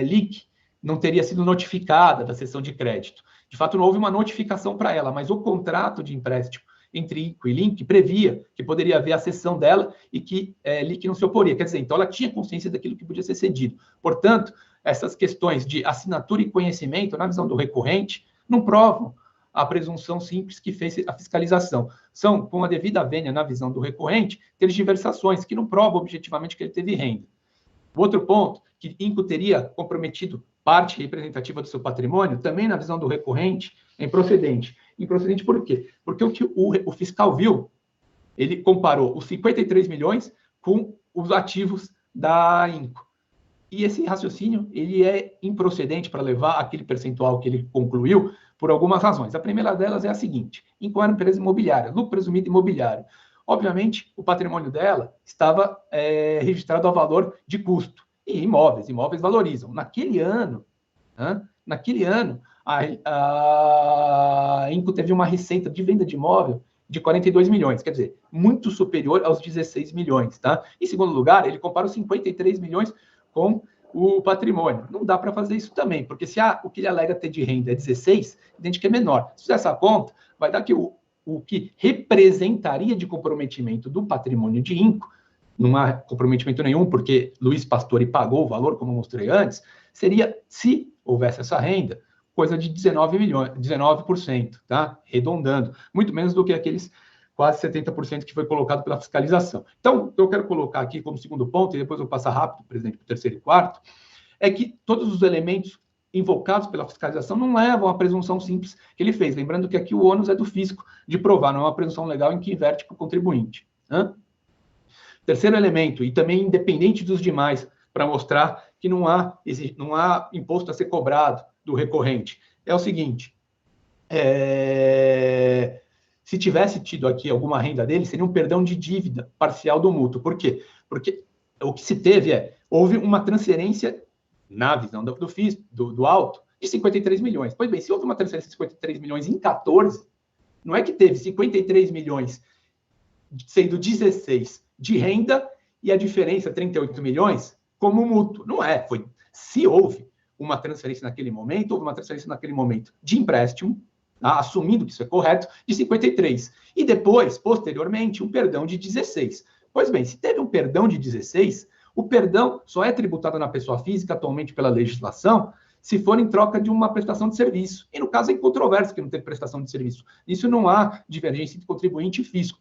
LIC não teria sido notificada da cessão de crédito. De fato, não houve uma notificação para ela, mas o contrato de empréstimo entre INCO e LIC previa que poderia haver a cessão dela e que LIC não se oporia. Quer dizer, então ela tinha consciência daquilo que podia ser cedido. Portanto, essas questões de assinatura e conhecimento, na visão do recorrente, não provam a presunção simples que fez a fiscalização. São, com a devida vênia na visão do recorrente, tergiversações que não provam objetivamente que ele teve renda. O outro ponto, que INCO teria comprometido parte representativa do seu patrimônio, também na visão do recorrente, é improcedente. Improcedente por quê? Porque o que o fiscal viu, ele comparou os 53 milhões com os ativos da INCO. E esse raciocínio, ele é improcedente para levar aquele percentual que ele concluiu por algumas razões. A primeira delas é a seguinte: INCO era uma empresa imobiliária, lucro presumido imobiliário. Obviamente, o patrimônio dela estava registrado a valor de custo. E imóveis valorizam. Naquele ano, a INCO teve uma receita de venda de imóvel de 42 milhões, quer dizer, muito superior aos 16 milhões. Tá? Em segundo lugar, ele compara os 53 milhões com o patrimônio. Não dá para fazer isso também, porque se o que ele alega ter de renda é 16, evidente que é menor. Se fizer essa conta, vai dar que o que representaria de comprometimento do patrimônio de INCO, não há comprometimento nenhum, porque Luiz Pastore pagou o valor, como eu mostrei antes, seria, se houvesse essa renda, coisa de 19%, tá? Arredondando, muito menos do que aqueles quase 70% que foi colocado pela fiscalização. Então, eu quero colocar aqui como segundo ponto, e depois eu passo rápido, presidente, para o terceiro e quarto, é que todos os elementos invocados pela fiscalização não levam à presunção simples que ele fez. Lembrando que aqui o ônus é do fisco de provar, não é uma presunção legal em que inverte para o contribuinte. Terceiro elemento, e também independente dos demais, para mostrar que não há imposto a ser cobrado do recorrente, é o seguinte: se tivesse tido aqui alguma renda dele, seria um perdão de dívida parcial do mútuo. Por quê? Porque o que se teve houve uma transferência, na visão do auto, de 53 milhões. Pois bem, se houve uma transferência de 53 milhões em 14, não é que teve 53 milhões sendo 16 de renda e a diferença, 38 milhões, como mútuo. Não é. Se houve uma transferência naquele momento, houve uma transferência naquele momento de empréstimo, assumindo que isso é correto, de 53. E depois, posteriormente, um perdão de 16. Pois bem, se teve um perdão de 16, o perdão só é tributado na pessoa física, atualmente pela legislação, se for em troca de uma prestação de serviço. E no caso é incontroverso que não teve prestação de serviço. Isso não há divergência entre contribuinte e fisco.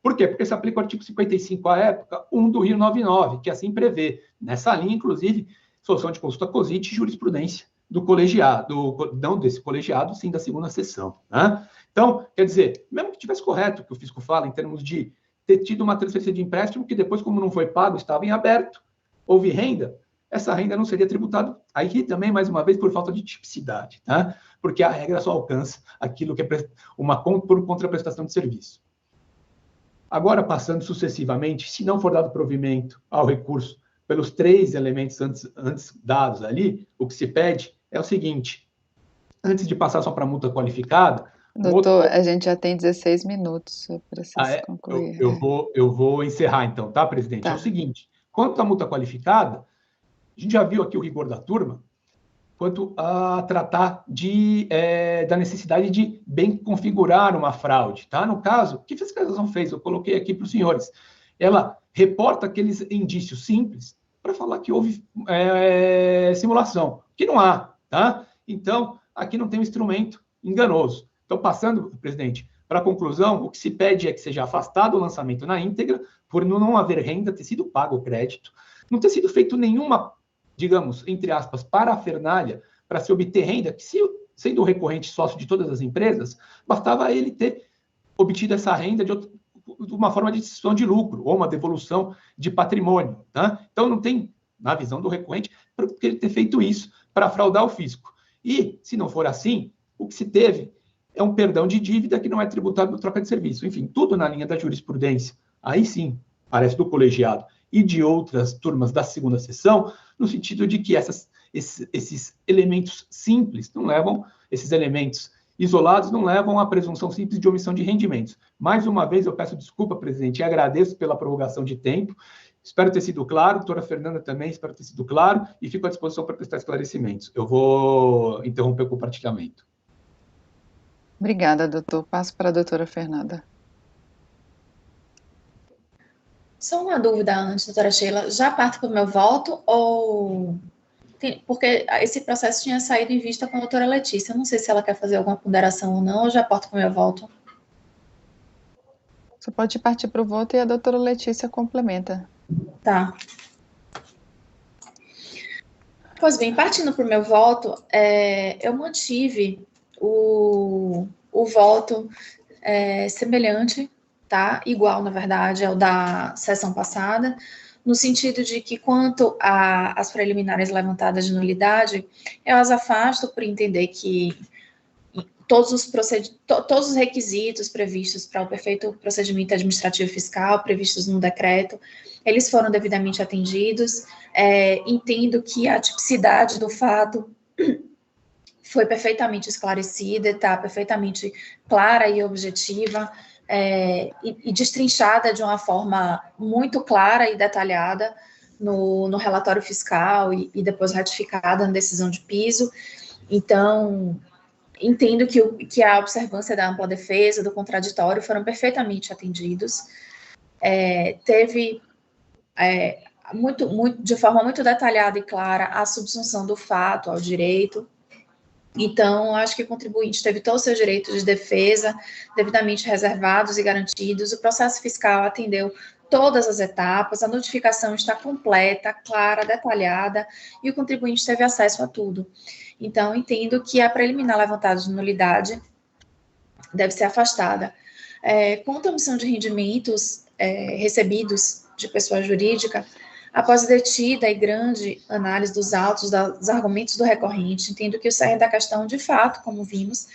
Por quê? Porque se aplica o artigo 55 à época, 1 do Rio 99, que assim prevê. Nessa linha, inclusive, solução de consulta COSIT e jurisprudência do colegiado, não desse colegiado, sim da segunda sessão. Então, quer dizer, mesmo que tivesse correto o que o fisco fala em termos de ter tido uma transferência de empréstimo que depois, como não foi pago, estava em aberto, houve renda, essa renda não seria tributada. Aí também, mais uma vez, por falta de tipicidade, tá? Porque a regra só alcança aquilo que é por contraprestação de serviço. Agora, passando sucessivamente, se não for dado provimento ao recurso pelos 3 elementos antes dados ali, o que se pede é o seguinte: antes de passar só para a multa qualificada... Doutor, a gente já tem 16 minutos para vocês concluir. Eu vou encerrar então, tá, presidente? Tá. É o seguinte, quanto à multa qualificada, a gente já viu aqui o rigor da turma, quanto a tratar da necessidade de bem configurar uma fraude, tá? No caso, o que a fiscalização fez? Eu coloquei aqui para os senhores. Ela reporta aqueles indícios simples para falar que houve simulação, que não há, tá? Então, aqui não tem um instrumento enganoso. Então, passando, presidente, para a conclusão, o que se pede é que seja afastado o lançamento na íntegra, por não haver renda, ter sido pago o crédito, não ter sido feito nenhuma, digamos, entre aspas, parafernália para se obter renda, que sendo o recorrente sócio de todas as empresas, bastava ele ter obtido essa renda de uma forma de distribuição de lucro ou uma devolução de patrimônio, tá? Então, não tem, na visão do recorrente, por ele ter feito isso para fraudar o fisco. E, se não for assim, o que se teve é um perdão de dívida que não é tributado por troca de serviço. Enfim, tudo na linha da jurisprudência. Aí sim, parece do colegiado e de outras turmas da segunda sessão, no sentido de que esses elementos simples não levam, esses elementos isolados não levam à presunção simples de omissão de rendimentos. Mais uma vez, eu peço desculpa, presidente, e agradeço pela prorrogação de tempo. Espero ter sido claro, doutora Fernanda também, espero ter sido claro, e fico à disposição para prestar esclarecimentos. Eu vou interromper o compartilhamento. Obrigada, doutor. Passo para a doutora Fernanda. Só uma dúvida antes, doutora Sheila. Já parto para o meu voto ou... Porque esse processo tinha saído em vista com a doutora Letícia. Eu não sei se ela quer fazer alguma ponderação ou não, ou já parto para o meu voto. Você pode partir para o voto e a doutora Letícia complementa. Tá. Pois bem, partindo para o meu voto, eu mantive o voto semelhante, tá? Igual, na verdade, ao da sessão passada, no sentido de que, quanto às preliminares levantadas de nulidade, eu as afasto por entender que todos os requisitos previstos para o perfeito procedimento administrativo fiscal, previstos no decreto, eles foram devidamente atendidos. Entendo que a tipicidade do fato foi perfeitamente esclarecida, está perfeitamente clara e objetiva, e destrinchada de uma forma muito clara e detalhada no relatório fiscal e depois ratificada na decisão de piso. Então, entendo que a observância da ampla defesa, do contraditório, foram perfeitamente atendidos. Teve, de forma muito detalhada e clara, a subsunção do fato ao direito. Então, acho que o contribuinte teve todos os seus direitos de defesa devidamente reservados e garantidos. O processo fiscal atendeu todas as etapas, a notificação está completa, clara, detalhada, e o contribuinte teve acesso a tudo. Então, entendo que a preliminar levantada de nulidade deve ser afastada. Quanto à omissão de rendimentos recebidos de pessoa jurídica, após a detida e grande análise dos autos, dos argumentos do recorrente, entendo que o cerne da questão, de fato, como vimos,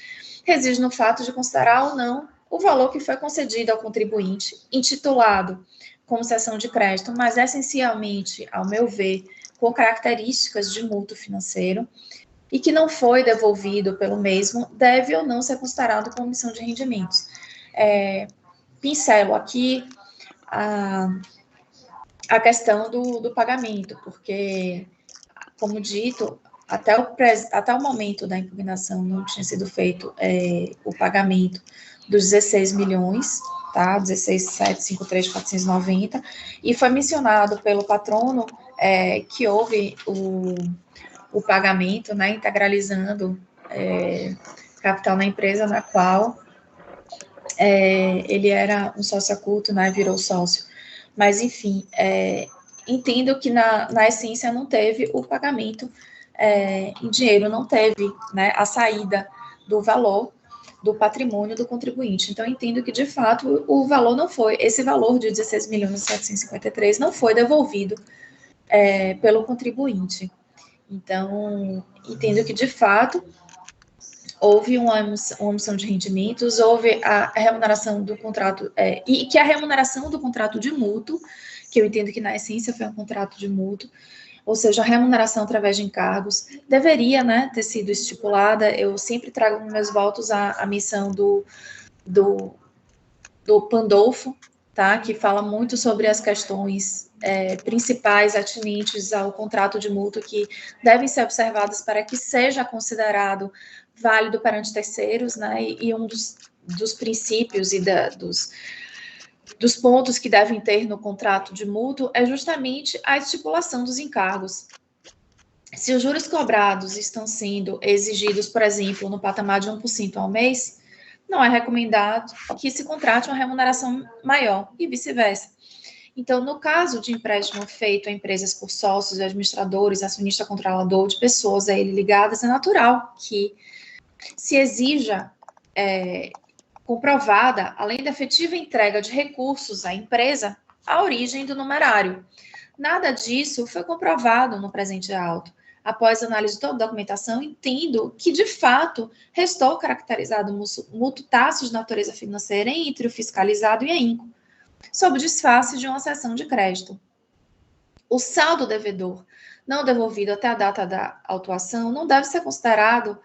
reside no fato de considerar ou não o valor que foi concedido ao contribuinte, intitulado como cessão de crédito, mas essencialmente, ao meu ver, com características de mútuo financeiro, e que não foi devolvido pelo mesmo, deve ou não ser considerado como omissão de rendimentos. Pincelo aqui a questão do pagamento, porque, como dito, até o momento da impugnação não tinha sido feito o pagamento dos 16 milhões, tá? 16.753.490, e foi mencionado pelo patrono que houve o pagamento, né, integralizando capital na empresa na qual ele era um sócio oculto, né, virou sócio. Mas, enfim, entendo que na essência não teve o pagamento em dinheiro, não teve, né, a saída do valor do patrimônio do contribuinte. Então, entendo que, de fato, o valor não foi, esse valor de 16.753 não foi devolvido pelo contribuinte. Então, entendo que, de fato, houve uma omissão de rendimentos, houve a remuneração do contrato, e que a remuneração do contrato de mútuo, que eu entendo que, na essência, foi um contrato de mútuo, ou seja, a remuneração através de encargos, deveria, né, ter sido estipulada. Eu sempre trago nos meus votos a missão do Pandolfo, tá, que fala muito sobre as questões principais atinentes ao contrato de mútuo que devem ser observadas para que seja considerado válido perante terceiros, né, e um dos princípios e dos pontos que devem ter no contrato de mútuo é justamente a estipulação dos encargos. Se os juros cobrados estão sendo exigidos, por exemplo, no patamar de 1% ao mês, não é recomendado que se contrate uma remuneração maior e vice-versa. Então, no caso de empréstimo feito a empresas por sócios, administradores, acionista controlador de pessoas a ele ligadas, é natural que se exija comprovada, além da efetiva entrega de recursos à empresa, a origem do numerário. Nada disso foi comprovado no presente auto. Após análise de toda a documentação, entendo que, de fato, restou caracterizado mútuo tácito de natureza financeira entre o fiscalizado e a INCO, sob disfarce de uma cessão de crédito. O saldo devedor não devolvido até a data da autuação não deve ser considerado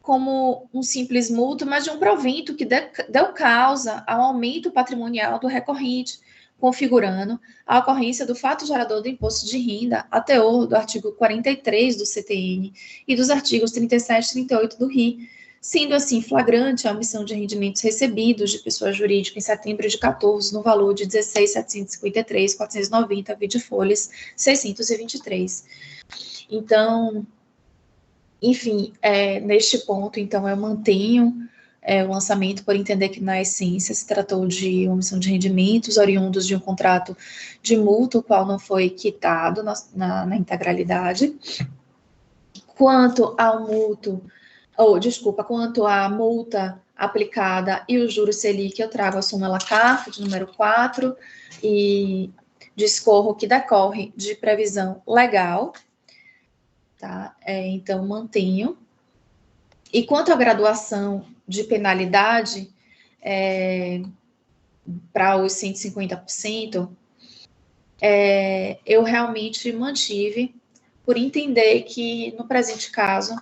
como um simples mútuo, mas de um provento que deu causa ao aumento patrimonial do recorrente, configurando a ocorrência do fato gerador do imposto de renda a teor do artigo 43 do CTN e dos artigos 37 e 38 do RI, sendo assim flagrante a omissão de rendimentos recebidos de pessoa jurídica em setembro de 14 no valor de 16.753.490, vide folhas 623. Então, enfim, neste ponto, então, eu mantenho o lançamento por entender que, na essência, se tratou de omissão de rendimentos oriundos de um contrato de mútuo, o qual não foi quitado na integralidade. Quanto ao mútuo, quanto à multa aplicada e o juros Selic, eu trago a súmula CARF de número 4 e discorro que decorre de previsão legal, tá? Então, mantenho. E quanto à graduação de penalidade para os 150%, eu realmente mantive, por entender que, no presente caso,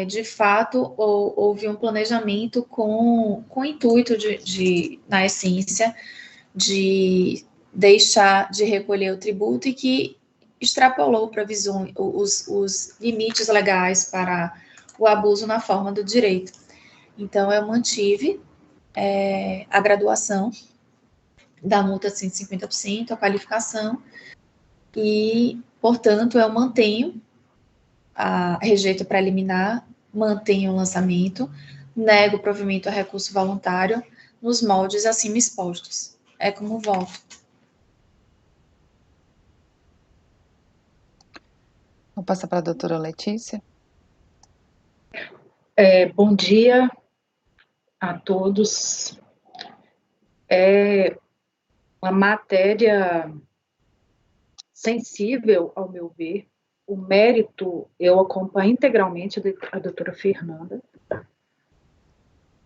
de fato, houve um planejamento com o intuito na essência, de deixar de recolher o tributo e que extrapolou os limites legais para o abuso na forma do direito. Então, eu mantive a graduação da multa de 150%, a qualificação, e, portanto, eu mantenho a rejeito preliminar, mantenho o lançamento, nego o provimento a recurso voluntário nos moldes acima expostos. É como voto. Vou passar para a doutora Letícia. Bom dia a todos. É uma matéria sensível, ao meu ver. O mérito eu acompanho integralmente a doutora Fernanda.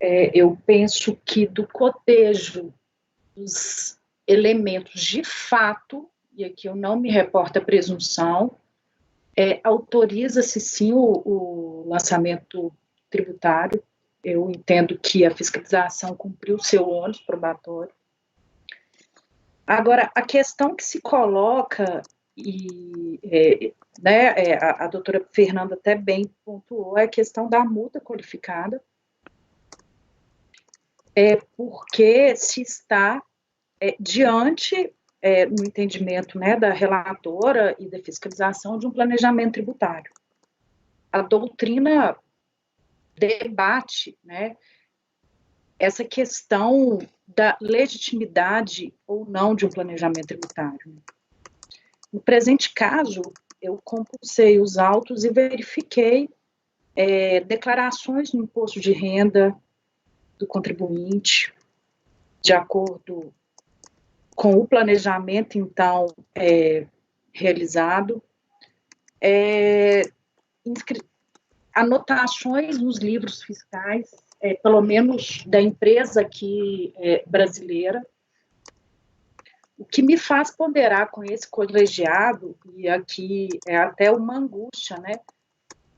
Eu penso que do cotejo dos elementos de fato, e aqui eu não me reporto à presunção, autoriza-se sim o lançamento tributário. Eu entendo que a fiscalização cumpriu o seu ônus probatório. Agora, a questão que se coloca, a doutora Fernanda até bem pontuou, é a questão da multa qualificada, porque se está diante, no entendimento da relatora e da fiscalização, de um planejamento tributário. A doutrina debate essa questão da legitimidade ou não de um planejamento tributário. No presente caso, eu compulsei os autos e verifiquei declarações no imposto de renda do contribuinte, de acordo com o planejamento, então, realizado, anotações nos livros fiscais, pelo menos da empresa aqui brasileira, o que me faz ponderar com esse colegiado, e aqui é até uma angústia, né,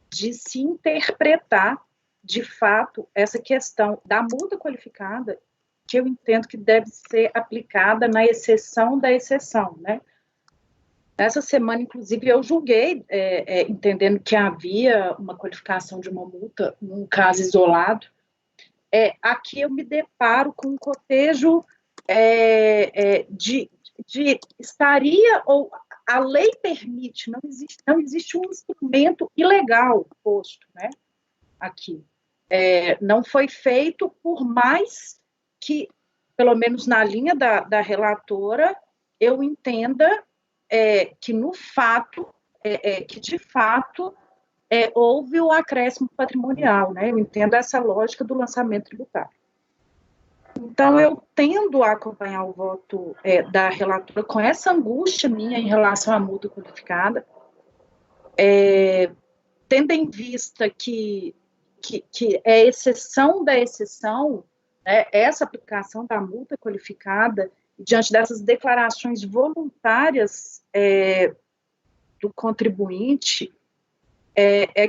de se interpretar, de fato, essa questão da multa qualificada, que eu entendo que deve ser aplicada na exceção da exceção, né? Essa semana, inclusive, eu julguei, entendendo que havia uma qualificação de uma multa num caso isolado. Aqui eu me deparo com um cotejo de estaria, ou a lei permite, não existe um instrumento ilegal posto, né, aqui. Não foi feito, por mais que, pelo menos na linha da relatora, eu entenda que no fato, que de fato houve o acréscimo patrimonial, né? Eu entendo essa lógica do lançamento tributário. Então, eu tendo a acompanhar o voto da relatora com essa angústia minha em relação à multa qualificada, tendo em vista que é exceção da exceção, né, essa aplicação da multa qualificada, diante dessas declarações voluntárias do contribuinte,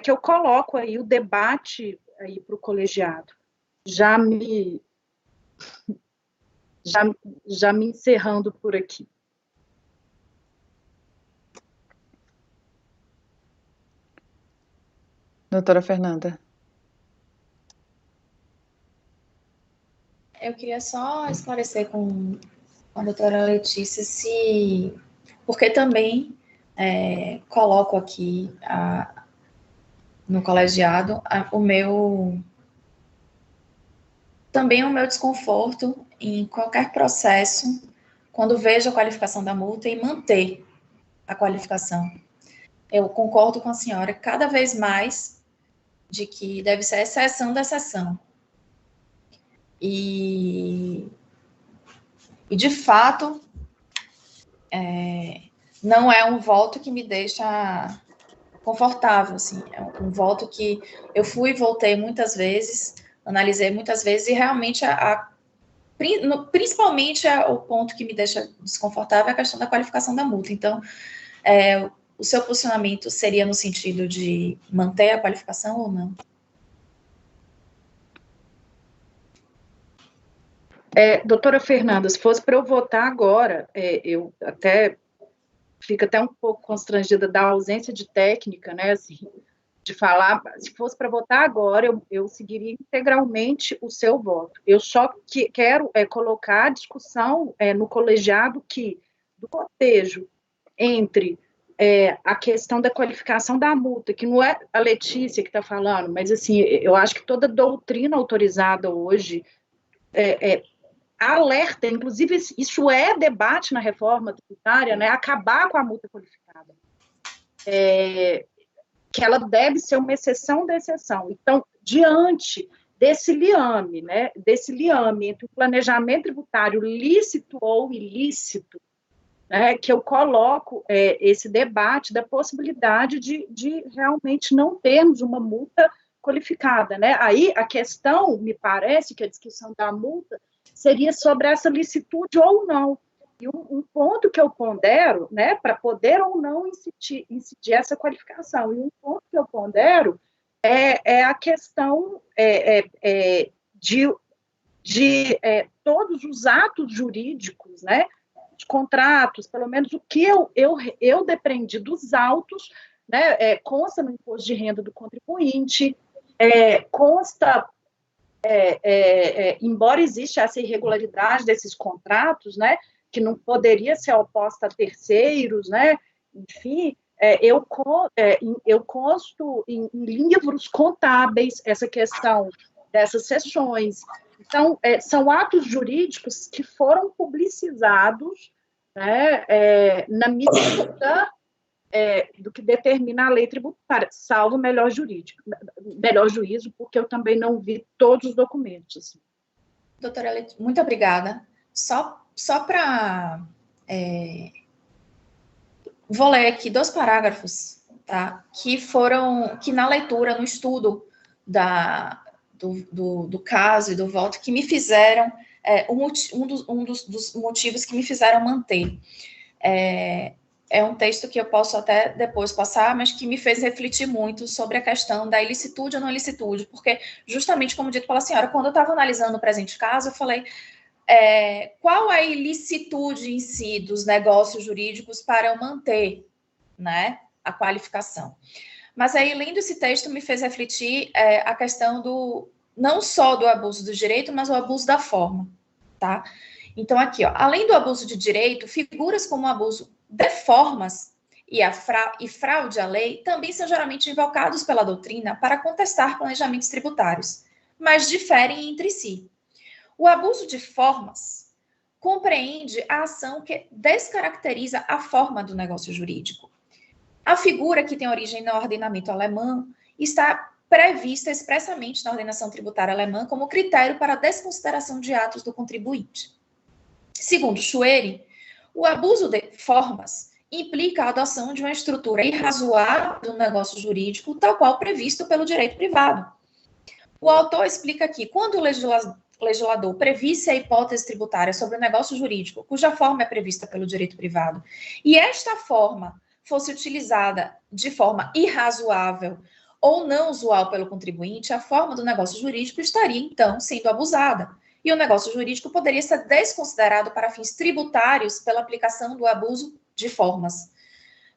que eu coloco aí o debate aí para o colegiado. Já me encerrando por aqui. Doutora Fernanda. Eu queria só esclarecer com a doutora Letícia porque também coloco aqui no colegiado o meu desconforto em qualquer processo, quando vejo a qualificação da multa, e manter a qualificação. Eu concordo com a senhora cada vez mais de que deve ser a exceção da exceção. E de fato, não é um voto que me deixa confortável, assim, é um voto que eu fui e voltei muitas vezes, analisei muitas vezes, e realmente, principalmente o ponto que me deixa desconfortável é a questão da qualificação da multa. Então, o seu posicionamento seria no sentido de manter a qualificação ou não? Doutora Fernanda, se fosse para eu votar agora, eu fico até um pouco constrangida da ausência de técnica, né, assim, de falar, se fosse para votar agora, eu seguiria integralmente o seu voto. Eu só quero colocar a discussão no colegiado do cotejo entre a questão da qualificação da multa, que não é a Letícia que está falando, mas assim, eu acho que toda doutrina autorizada hoje alerta, inclusive isso é debate na reforma tributária, né, acabar com a multa qualificada, que ela deve ser uma exceção da exceção. Então, diante desse liame, né, entre o planejamento tributário lícito ou ilícito, né, que eu coloco esse debate da possibilidade de realmente não termos uma multa qualificada, né? Aí a questão, me parece que a discussão da multa seria sobre essa licitude ou não. E um ponto que eu pondero, né, para poder ou não incidir essa qualificação, e um ponto que eu pondero é a questão de todos os atos jurídicos, né, os contratos, pelo menos o que eu depreendi dos autos, né, consta no imposto de renda do contribuinte, consta, embora exista essa irregularidade desses contratos, né, que não poderia ser oposta a terceiros, né, enfim, eu consto em livros contábeis essa questão dessas sessões. Então, são atos jurídicos que foram publicizados, né, na medida do que determina a lei tributária, salvo melhor juízo, porque eu também não vi todos os documentos. Assim. Doutora Letícia, muito obrigada. Só para vou ler aqui 2 parágrafos, tá? Que na leitura, no estudo do caso e do voto, que me fizeram, um dos motivos que me fizeram manter. É um texto que eu posso até depois passar, mas que me fez refletir muito sobre a questão da ilicitude ou não ilicitude, porque, justamente como dito pela senhora, quando eu estava analisando o presente caso, eu falei, qual a ilicitude em si dos negócios jurídicos para eu manter, né, a qualificação. Mas aí, lendo esse texto, me fez refletir a questão não só do abuso do direito, mas o abuso da forma, tá? Então, aqui, ó, além do abuso de direito, figuras como o abuso de formas e fraude à lei também são geralmente invocados pela doutrina para contestar planejamentos tributários, mas diferem entre si. O abuso de formas compreende a ação que descaracteriza a forma do negócio jurídico. A figura, que tem origem no ordenamento alemão, está prevista expressamente na ordenação tributária alemã como critério para a desconsideração de atos do contribuinte. Segundo Schwery, o abuso de formas implica a adoção de uma estrutura irrazoável do negócio jurídico, tal qual previsto pelo direito privado. O autor explica que, quando o legislador previsse a hipótese tributária sobre o negócio jurídico, cuja forma é prevista pelo direito privado, e esta forma fosse utilizada de forma irrazoável ou não usual pelo contribuinte, a forma do negócio jurídico estaria, então, sendo abusada. E o negócio jurídico poderia ser desconsiderado para fins tributários pela aplicação do abuso de formas.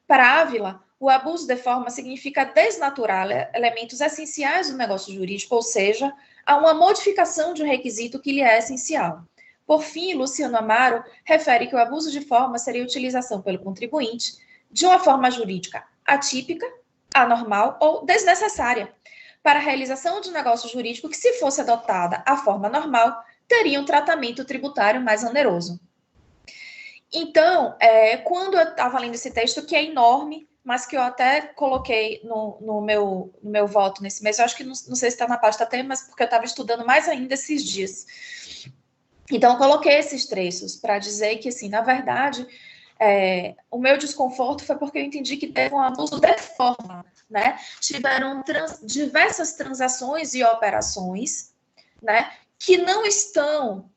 Para Ávila, o abuso de forma significa desnaturar elementos essenciais do negócio jurídico, ou seja, há uma modificação de um requisito que lhe é essencial. Por fim, Luciano Amaro refere que o abuso de forma seria a utilização pelo contribuinte de uma forma jurídica atípica, anormal ou desnecessária para a realização de um negócio jurídico que, se fosse adotada a forma normal, teria um tratamento tributário mais oneroso. Então, quando eu estava lendo esse texto, que é enorme, mas que eu até coloquei no meu voto nesse mês, eu acho que não sei se está na pasta até, mas porque eu estava estudando mais ainda esses dias. Então, eu coloquei esses trechos para dizer que, assim, na verdade, o meu desconforto foi porque eu entendi que teve um abuso de forma, né? Tiveram diversas transações e operações, né, que não estão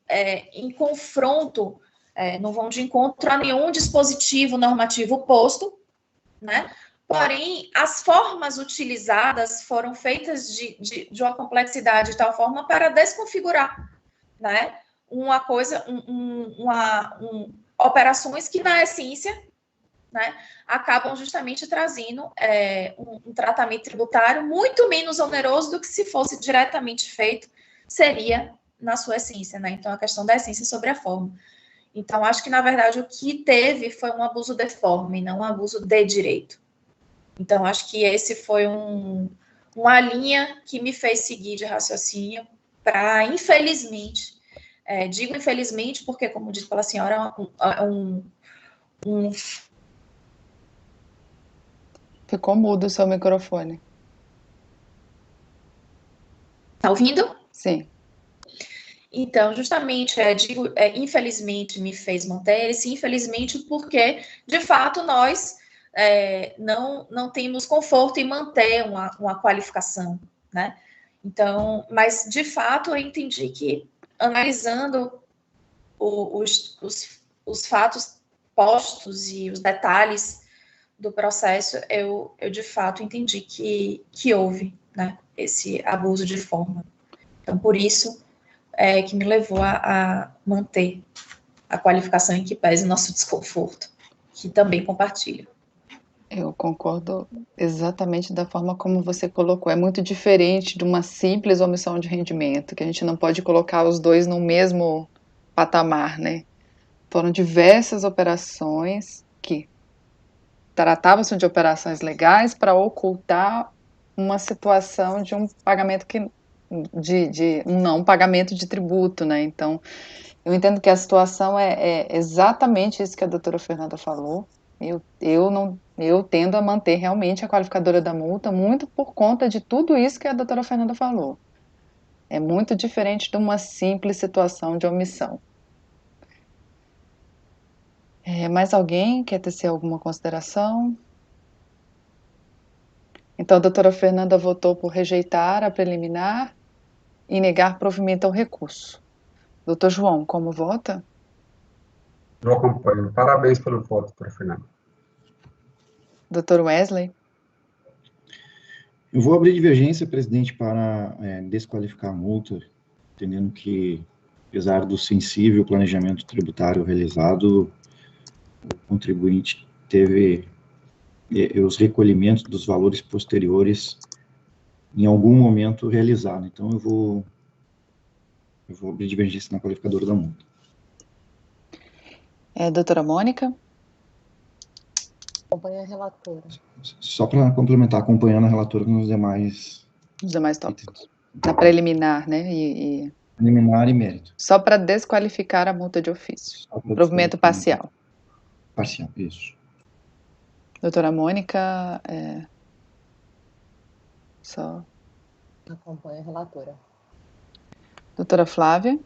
em confronto, não vão de encontro a nenhum dispositivo normativo posto, né? Porém, as formas utilizadas foram feitas de uma complexidade de tal forma para desconfigurar, né, uma coisa, operações que, na essência, né, acabam justamente trazendo um tratamento tributário muito menos oneroso do que se fosse diretamente feito, seria na sua essência, né? Então, a questão da essência sobre a forma. Então, acho que, na verdade, o que teve foi um abuso de forma e não um abuso de direito. Então, acho que esse foi uma linha que me fez seguir de raciocínio para, infelizmente, digo infelizmente porque, como dito pela senhora, Ficou mudo o seu microfone. Tá ouvindo? Sim. Então, justamente, infelizmente me fez manter esse infelizmente porque, de fato, nós não temos conforto em manter uma qualificação, né? Então, mas, de fato, eu entendi que, analisando os fatos postos e os detalhes do processo, eu de fato entendi que houve, né, esse abuso de forma. Então, por isso que me levou a manter a qualificação em que pese o nosso desconforto, que também compartilho. Eu concordo exatamente da forma como você colocou. É muito diferente de uma simples omissão de rendimento, que a gente não pode colocar os dois no mesmo patamar, né? Foram diversas operações que tratavam-se de operações legais para ocultar uma situação de um pagamento de um não pagamento de tributo, né? Então, eu entendo que a situação é exatamente isso que a doutora Fernanda falou. Eu tendo a manter realmente a qualificadora da multa muito por conta de tudo isso que a doutora Fernanda falou. É muito diferente de uma simples situação de omissão. Mais alguém quer tecer alguma consideração? Então, a doutora Fernanda votou por rejeitar a preliminar e negar provimento ao recurso. Doutor João, como vota? Eu acompanho. Parabéns pelo voto, doutora Fernanda. Doutor Wesley? Eu vou abrir divergência, presidente, para desqualificar a multa, entendendo que, apesar do sensível planejamento tributário realizado, o contribuinte teve os recolhimentos dos valores posteriores em algum momento realizado. Então, eu vou abrir divergência na qualificadora da multa. Doutora Mônica? Acompanha a relatora. Só para complementar, acompanhando a relatora nos demais... Os demais tópicos. Na preliminar, né? Preliminar e mérito. Só para desqualificar a multa de ofício. Provimento parcial. Parcial, isso. Doutora Mônica, só... Acompanha a relatora. Doutora Flávia?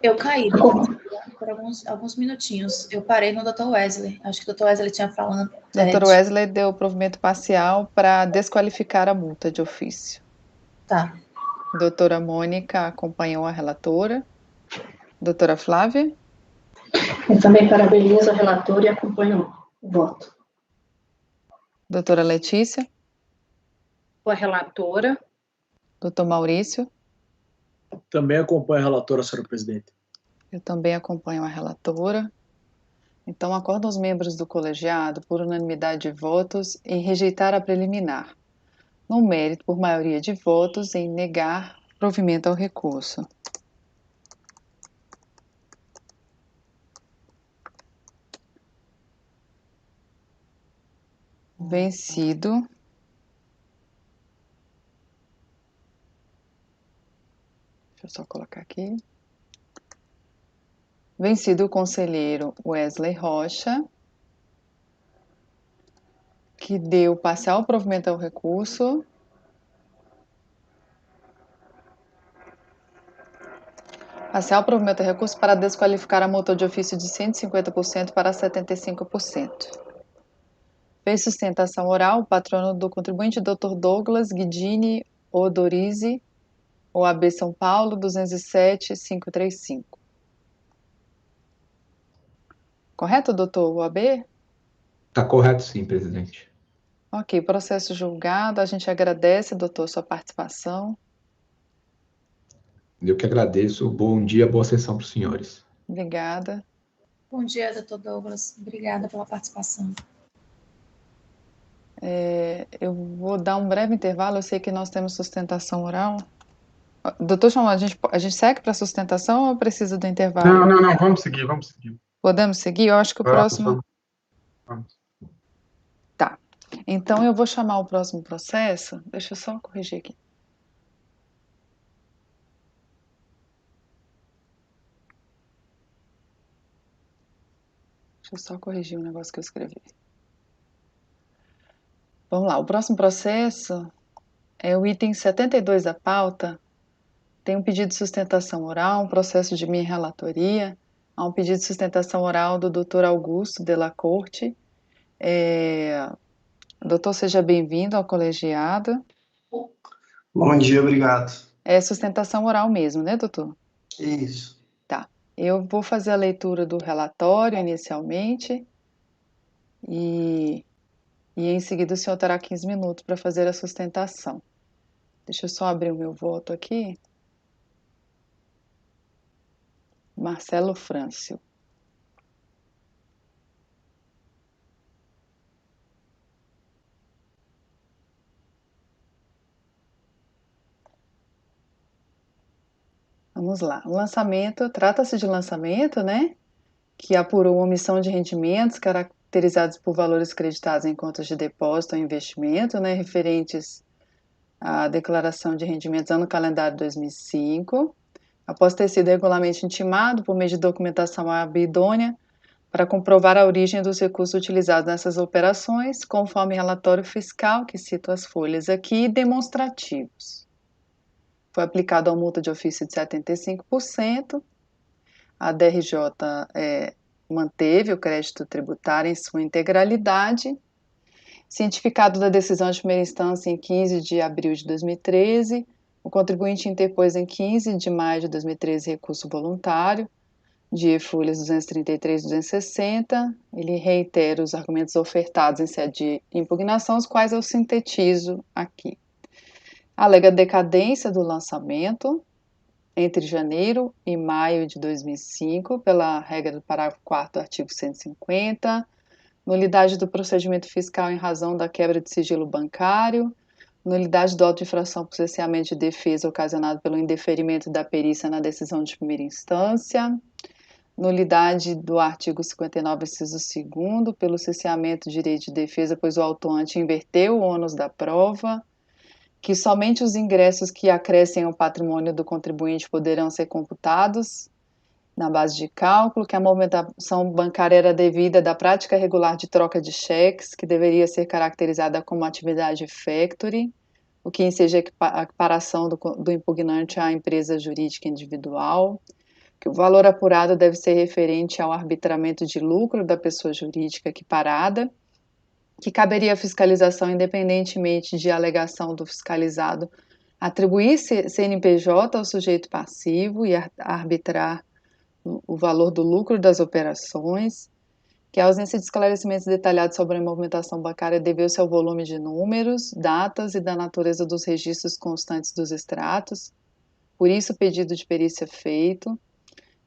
Eu caí por alguns minutinhos. Eu parei no Dr. Wesley. Acho que o Dr. Wesley tinha falado. Dr. Wesley deu provimento parcial para desqualificar a multa de ofício. Tá. Doutora Mônica acompanhou a relatora. Doutora Flávia? Eu também parabenizo a relatora e acompanho o voto. Doutora Letícia? Com a relatora. Doutor Maurício? Também acompanho a relatora, senhora presidente. Eu também acompanho a relatora. Então, acordam os membros do colegiado, por unanimidade de votos, em rejeitar a preliminar. No mérito, por maioria de votos, em negar provimento ao recurso. Vencido. Deixa eu só colocar aqui. Vencido o conselheiro Wesley Rocha, que deu parcial provimento ao recurso. Parcial provimento ao recurso para desqualificar a multa de ofício de 150% para 75%. Fez sustentação oral o patrono do contribuinte, Dr. Douglas Guidini Odorizzi, OAB São Paulo, 207.535. Correto, doutor OAB? Está correto, sim, presidente. Ok, processo julgado. A gente agradece, doutor, sua participação. Eu que agradeço. Bom dia, boa sessão para os senhores. Obrigada. Bom dia, doutor Douglas. Obrigada pela participação. Eu vou dar um breve intervalo. Eu sei que nós temos sustentação oral. Doutor João, a gente segue para sustentação ou precisa do intervalo? Não, vamos seguir. Podemos seguir? Eu acho que o próximo... Vamos. Tá. Então, eu vou chamar o próximo processo. Deixa eu só corrigir aqui. Deixa eu só corrigir um negócio que eu escrevi. Vamos lá. O próximo processo é o item 72 da pauta. Tem um pedido de sustentação oral, um processo de minha relatoria. Há um pedido de sustentação oral do Dr. Augusto Della Corte. Doutor, seja bem-vindo ao colegiado. Bom dia, obrigado. É sustentação oral mesmo, né, doutor? Isso. Tá. Eu vou fazer a leitura do relatório inicialmente e em seguida o senhor terá 15 minutos para fazer a sustentação. Deixa eu só abrir o meu voto aqui. Marcelo Frâncio. Vamos lá. O lançamento, trata-se de lançamento, né? Que apurou omissão de rendimentos caracterizados por valores creditados em contas de depósito ou investimento, né? Referentes à declaração de rendimentos ano calendário 2005. Após ter sido regularmente intimado por meio de documentação idônea para comprovar a origem dos recursos utilizados nessas operações, conforme relatório fiscal, que cito as folhas aqui, demonstrativos. Foi aplicado a multa de ofício de 75%, a DRJ manteve o crédito tributário em sua integralidade. Cientificado da decisão de primeira instância em 15 de abril de 2013, o contribuinte interpôs em 15 de maio de 2013 recurso voluntário de folhas 233 e 260. Ele reitera os argumentos ofertados em sede de impugnação, os quais eu sintetizo aqui. Alega decadência do lançamento entre janeiro e maio de 2005, pela regra do parágrafo 4º do artigo 150, nulidade do procedimento fiscal em razão da quebra de sigilo bancário, nulidade do auto de infração por cesseamento de defesa ocasionado pelo indeferimento da perícia na decisão de primeira instância, nulidade do artigo 59, inciso 2º, pelo cesseamento de direito de defesa, pois o autuante inverteu o ônus da prova, que somente os ingressos que acrescem ao patrimônio do contribuinte poderão ser computados na base de cálculo, que a movimentação bancária era devida da prática regular de troca de cheques, que deveria ser caracterizada como atividade factory, o que enseja a equiparação do impugnante à empresa jurídica individual, que o valor apurado deve ser referente ao arbitramento de lucro da pessoa jurídica equiparada, que caberia a fiscalização independentemente de alegação do fiscalizado atribuir CNPJ ao sujeito passivo e arbitrar o valor do lucro das operações, que a ausência de esclarecimentos detalhados sobre a movimentação bancária deveu-se ao volume de números, datas e da natureza dos registros constantes dos extratos, por isso o pedido de perícia feito,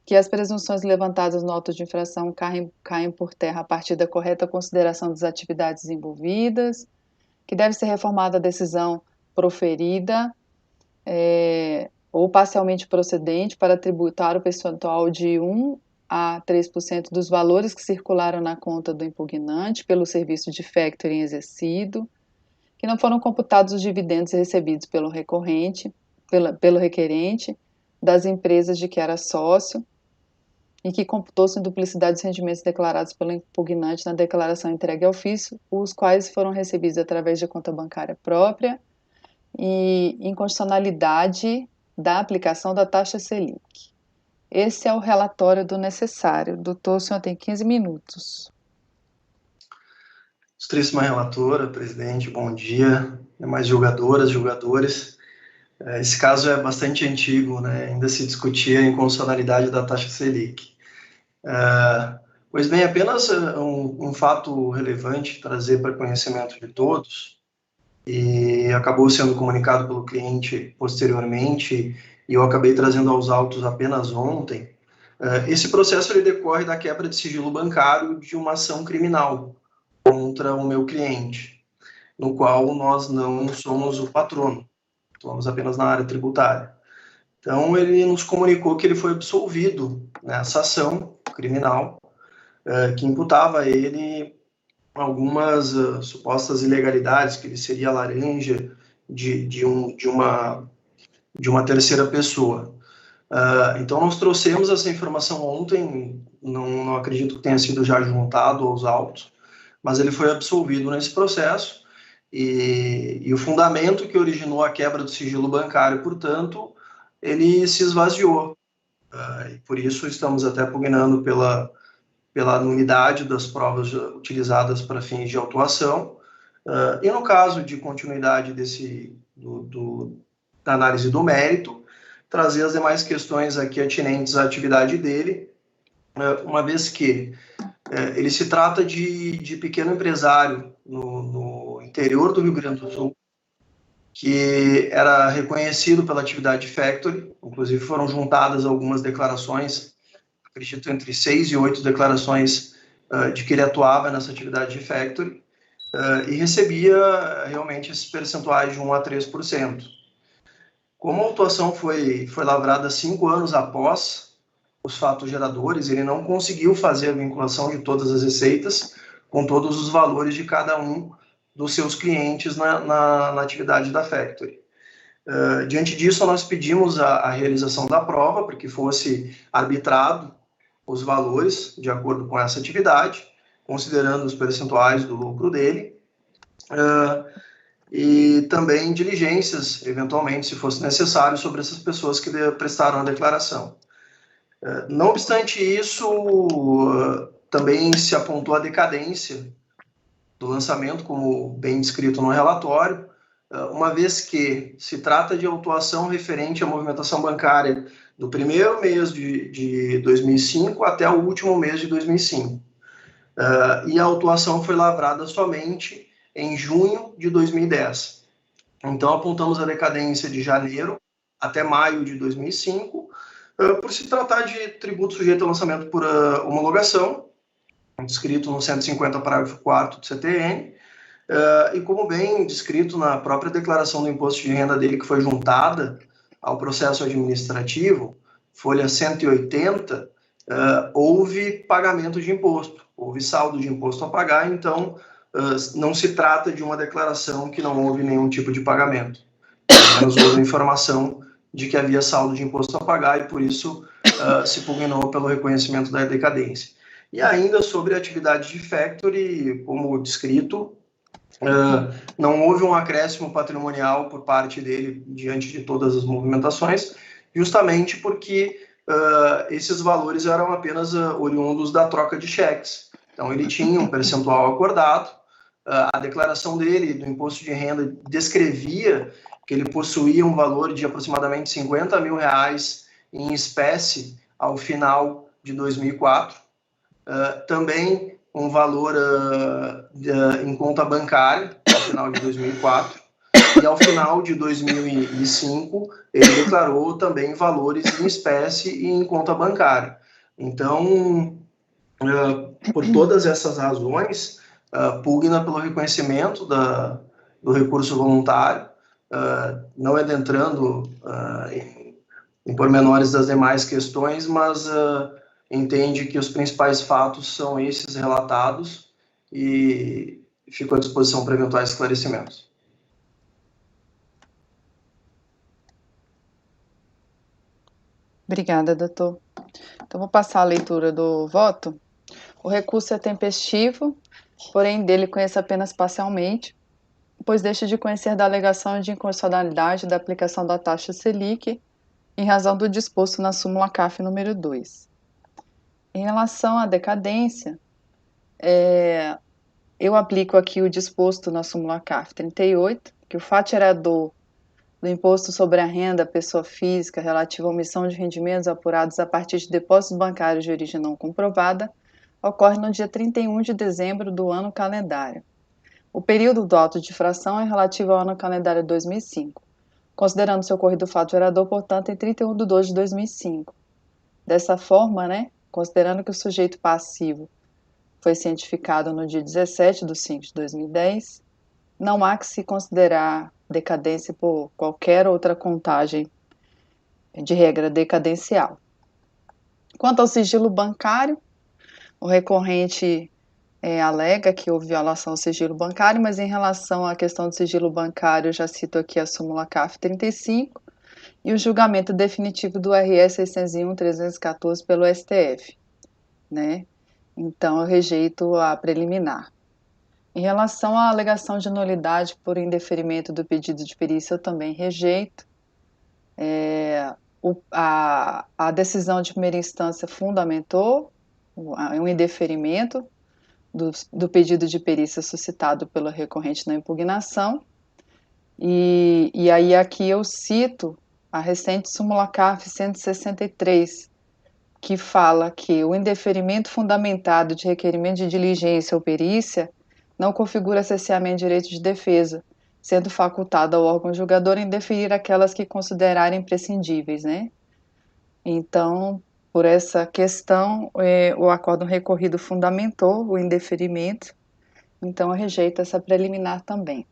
que as presunções levantadas no auto de infração caem por terra a partir da correta consideração das atividades envolvidas, que deve ser reformada a decisão proferida ou parcialmente procedente para tributar o percentual de 1 a 3% dos valores que circularam na conta do impugnante pelo serviço de factoring exercido, que não foram computados os dividendos recebidos pelo requerente das empresas de que era sócio, e que computou-se em duplicidade dos rendimentos declarados pelo impugnante na declaração entregue ao ofício, os quais foram recebidos através de conta bancária própria, e inconstitucionalidade da aplicação da taxa Selic. Esse é o relatório do necessário. Doutor, o senhor tem 15 minutos. Ilustríssima relatora, presidente, bom dia. Demais julgadoras, julgadores. Esse caso é bastante antigo, né? Ainda se discutia a inconstitucionalidade da taxa Selic. Pois bem, apenas um fato relevante trazer para conhecimento de todos, e acabou sendo comunicado pelo cliente posteriormente, e eu acabei trazendo aos autos apenas ontem. Esse processo ele decorre da quebra de sigilo bancário de uma ação criminal contra o meu cliente, no qual nós não somos o patrono, atuamos apenas na área tributária. Então, ele nos comunicou que ele foi absolvido nessa ação criminal, que imputava a ele algumas supostas ilegalidades, que ele seria laranja de uma terceira pessoa. Então, nós trouxemos essa informação ontem, não acredito que tenha sido já juntado aos autos, mas ele foi absolvido nesse processo, e o fundamento que originou a quebra do sigilo bancário, portanto, ele se esvaziou. E por isso estamos até pugnando pela nulidade das provas utilizadas para fins de autuação. E no caso de continuidade da análise do mérito, trazer as demais questões aqui atinentes à atividade dele, uma vez que ele se trata de pequeno empresário no interior do Rio Grande do Sul, que era reconhecido pela atividade factory, inclusive foram juntadas algumas declarações, acredito entre 6 e 8 declarações de que ele atuava nessa atividade de factory, e recebia realmente esses percentuais de 1 a 3%. Como a autuação foi lavrada 5 anos após os fatos geradores, ele não conseguiu fazer a vinculação de todas as receitas com todos os valores de cada um dos seus clientes na atividade da factory. Diante disso, nós pedimos a realização da prova para que fosse arbitrado os valores de acordo com essa atividade, considerando os percentuais do lucro dele, e também diligências, eventualmente, se fosse necessário, sobre essas pessoas que prestaram a declaração. Não obstante isso, Também se apontou a decadência do lançamento, como bem descrito no relatório, uma vez que se trata de autuação referente à movimentação bancária do primeiro mês de 2005 até o último mês de 2005. E a autuação foi lavrada somente em junho de 2010. Então, apontamos a decadência de janeiro até maio de 2005, por se tratar de tributo sujeito a lançamento por homologação, descrito no 150, parágrafo 4º do CTN, e como bem descrito na própria declaração do imposto de renda dele, que foi juntada ao processo administrativo, folha 180, houve pagamento de imposto, houve saldo de imposto a pagar, então não se trata de uma declaração que não houve nenhum tipo de pagamento. Apenas houve informação de que havia saldo de imposto a pagar e, por isso, se pugnou pelo reconhecimento da decadência. E ainda sobre a atividade de factory, como descrito, não houve um acréscimo patrimonial por parte dele diante de todas as movimentações, justamente porque esses valores eram apenas oriundos da troca de cheques. Então, ele tinha um percentual acordado, a declaração dele do imposto de renda descrevia que ele possuía um valor de aproximadamente R$50 mil em espécie ao final de 2004, também um valor em conta bancária ao final de 2004, e ao final de 2005 ele declarou também valores em espécie e em conta bancária. Então, por todas essas razões, pugna pelo reconhecimento do recurso voluntário, não adentrando em pormenores das demais questões, mas entende que os principais fatos são esses relatados e fico à disposição para eventuais esclarecimentos. Obrigada, doutor. Então, vou passar a leitura do voto. O recurso é tempestivo, porém dele conheço apenas parcialmente, pois deixa de conhecer da alegação de inconstitucionalidade da aplicação da taxa Selic em razão do disposto na súmula CAF número 2. Em relação à decadência, eu aplico aqui o disposto na súmula CAF 38, que o fato gerador do imposto sobre a renda da pessoa física relativo à omissão de rendimentos apurados a partir de depósitos bancários de origem não comprovada ocorre no dia 31 de dezembro do ano calendário. O período do auto de infração é relativo ao ano calendário 2005, considerando-se ocorrido o fato gerador, portanto, em 31 de 2 de 2005. Dessa forma, considerando que o sujeito passivo foi cientificado no dia 17 de 5 de 2010, não há que se considerar decadência por qualquer outra contagem de regra decadencial. Quanto ao sigilo bancário, o recorrente alega que houve violação ao sigilo bancário, mas em relação à questão do sigilo bancário, eu já cito aqui a súmula CAF 35 e o julgamento definitivo do RS 601/314 pelo STF, Então, eu rejeito a preliminar. Em relação à alegação de nulidade por indeferimento do pedido de perícia, eu também rejeito. A decisão de primeira instância fundamentou um indeferimento do pedido de perícia suscitado pelo recorrente na impugnação. E aí aqui eu cito a recente súmula CAF 163, que fala que o indeferimento fundamentado de requerimento de diligência ou perícia não configura cesseamento de direito de defesa, sendo facultado ao órgão julgador em deferir aquelas que considerarem imprescindíveis, Então, por essa questão, o acórdão recorrido fundamentou o indeferimento, então eu rejeito essa preliminar também.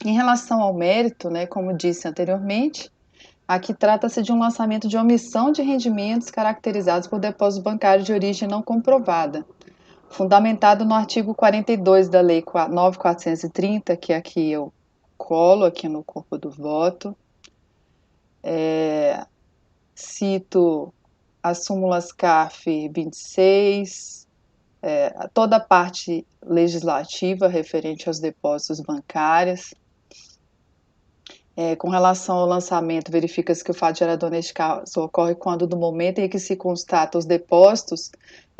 Em relação ao mérito, como disse anteriormente, aqui trata-se de um lançamento de omissão de rendimentos caracterizados por depósitos bancários de origem não comprovada, fundamentado no artigo 42 da Lei 9.430, que aqui eu colo aqui no corpo do voto. Cito as súmulas CAF 26, toda a parte legislativa referente aos depósitos bancários. Com relação ao lançamento, verifica-se que o fato gerador neste caso ocorre quando, no momento em que se constata os depósitos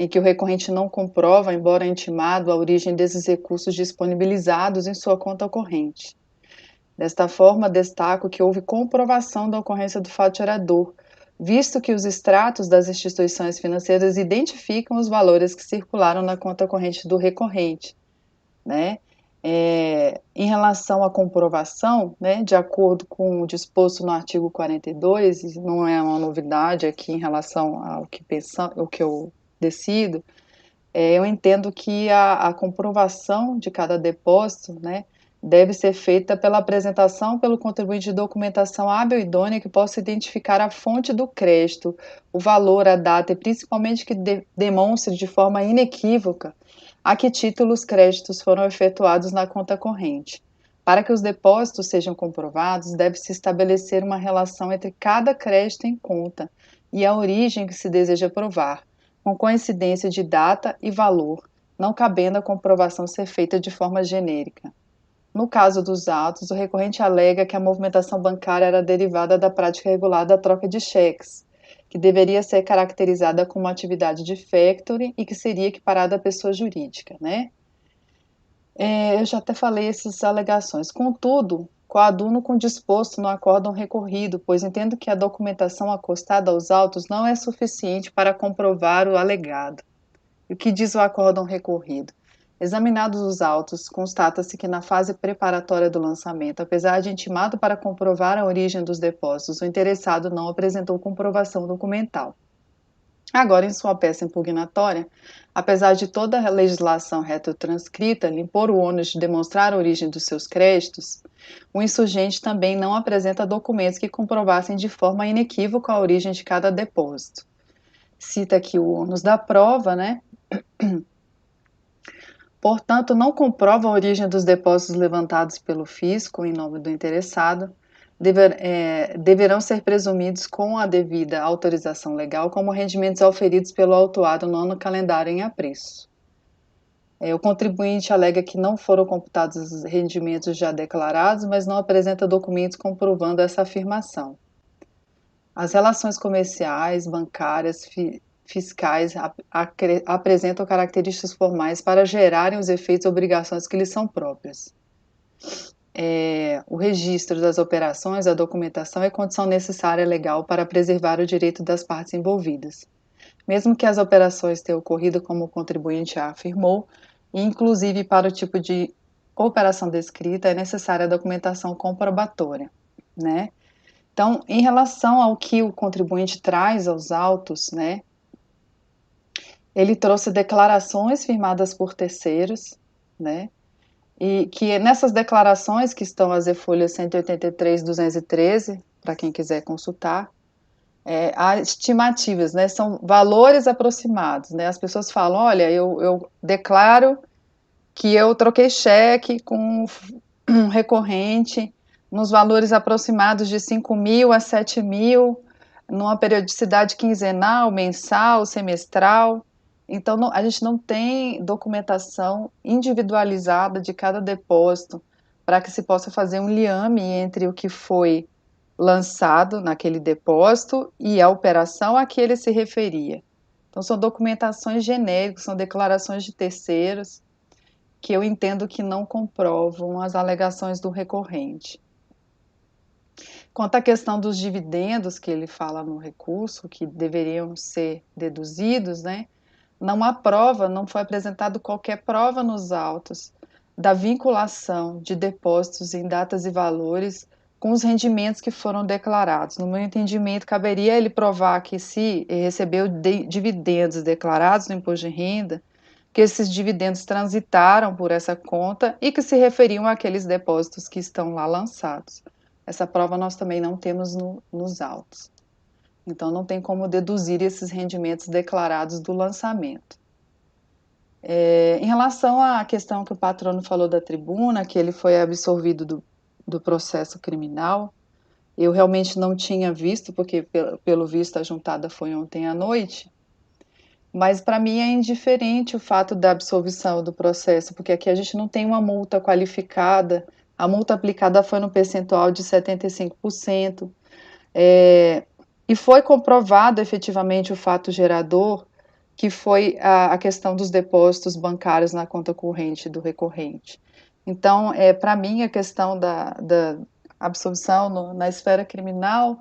em que o recorrente não comprova, embora intimado, a origem desses recursos disponibilizados em sua conta corrente. Desta forma, destaco que houve comprovação da ocorrência do fato gerador, visto que os extratos das instituições financeiras identificam os valores que circularam na conta corrente do recorrente, né? Em relação à comprovação, né, de acordo com o disposto no artigo 42, não é uma novidade aqui em relação ao que eu decido, eu entendo que a comprovação de cada depósito, né, deve ser feita pela apresentação pelo contribuinte de documentação hábil e idônea que possa identificar a fonte do crédito, o valor, a data e principalmente que demonstre de forma inequívoca a que título os créditos foram efetuados na conta corrente. Para que os depósitos sejam comprovados, deve-se estabelecer uma relação entre cada crédito em conta e a origem que se deseja provar, com coincidência de data e valor, não cabendo a comprovação ser feita de forma genérica. No caso dos autos, o recorrente alega que a movimentação bancária era derivada da prática regular da troca de cheques, que deveria ser caracterizada como uma atividade de factoring e que seria equiparada à pessoa jurídica, né? Eu já até falei essas alegações. Contudo, coaduno com o disposto no acórdão recorrido, pois entendo que a documentação acostada aos autos não é suficiente para comprovar o alegado. E o que diz o acórdão recorrido? Examinados os autos, constata-se que na fase preparatória do lançamento, apesar de intimado para comprovar a origem dos depósitos, o interessado não apresentou comprovação documental. Agora, em sua peça impugnatória, apesar de toda a legislação retrotranscrita lhe impor o ônus de demonstrar a origem dos seus créditos, o insurgente também não apresenta documentos que comprovassem de forma inequívoca a origem de cada depósito. Cita aqui o ônus da prova, né? Portanto, não comprova a origem dos depósitos levantados pelo fisco em nome do interessado, deverão ser presumidos com a devida autorização legal como rendimentos auferidos pelo autuado no ano calendário em apreço. O contribuinte alega que não foram computados os rendimentos já declarados, mas não apresenta documentos comprovando essa afirmação. As relações comerciais, bancárias, fiscais apresentam características formais para gerarem os efeitos e obrigações que lhes são próprias. O registro das operações, a documentação é condição necessária legal para preservar o direito das partes envolvidas. Mesmo que as operações tenham ocorrido como o contribuinte a afirmou, e inclusive para o tipo de operação descrita, é necessária a documentação comprobatória, né? Então, em relação ao que o contribuinte traz aos autos, né, ele trouxe declarações firmadas por terceiros, né, e que nessas declarações, que estão as e-folhas 183 e 213, para quem quiser consultar, há estimativas, né, são valores aproximados, né, as pessoas falam, olha, eu declaro que eu troquei cheque com um recorrente nos valores aproximados de 5.000 a 7.000, numa periodicidade quinzenal, mensal, semestral. Então, a gente não tem documentação individualizada de cada depósito para que se possa fazer um liame entre o que foi lançado naquele depósito e a operação a que ele se referia. Então, são documentações genéricas, são declarações de terceiros que eu entendo que não comprovam as alegações do recorrente. Quanto à questão dos dividendos que ele fala no recurso, que deveriam ser deduzidos, né? Não há prova, não foi apresentado qualquer prova nos autos da vinculação de depósitos em datas e valores com os rendimentos que foram declarados. No meu entendimento, caberia ele provar que se recebeu dividendos declarados no imposto de renda, que esses dividendos transitaram por essa conta e que se referiam àqueles depósitos que estão lá lançados. Essa prova nós também não temos nos autos. Então, não tem como deduzir esses rendimentos declarados do lançamento. Em relação à questão que o patrono falou da tribuna, que ele foi absolvido do processo criminal, eu realmente não tinha visto, porque pelo visto a juntada foi ontem à noite, mas para mim é indiferente o fato da absolvição do processo, porque aqui a gente não tem uma multa qualificada, a multa aplicada foi no percentual de 75%, e foi comprovado efetivamente o fato gerador, que foi a questão dos depósitos bancários na conta corrente do recorrente. Então, para mim, a questão da absolvição na esfera criminal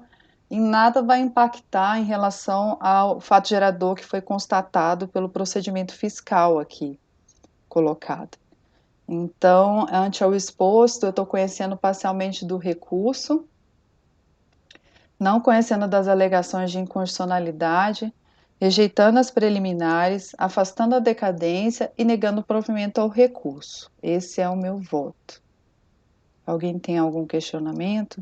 em nada vai impactar em relação ao fato gerador que foi constatado pelo procedimento fiscal aqui colocado. Então, ante ao exposto, eu estou conhecendo parcialmente do recurso, não conhecendo das alegações de inconstitucionalidade, rejeitando as preliminares, afastando a decadência e negando o provimento ao recurso. Esse é o meu voto. Alguém tem algum questionamento?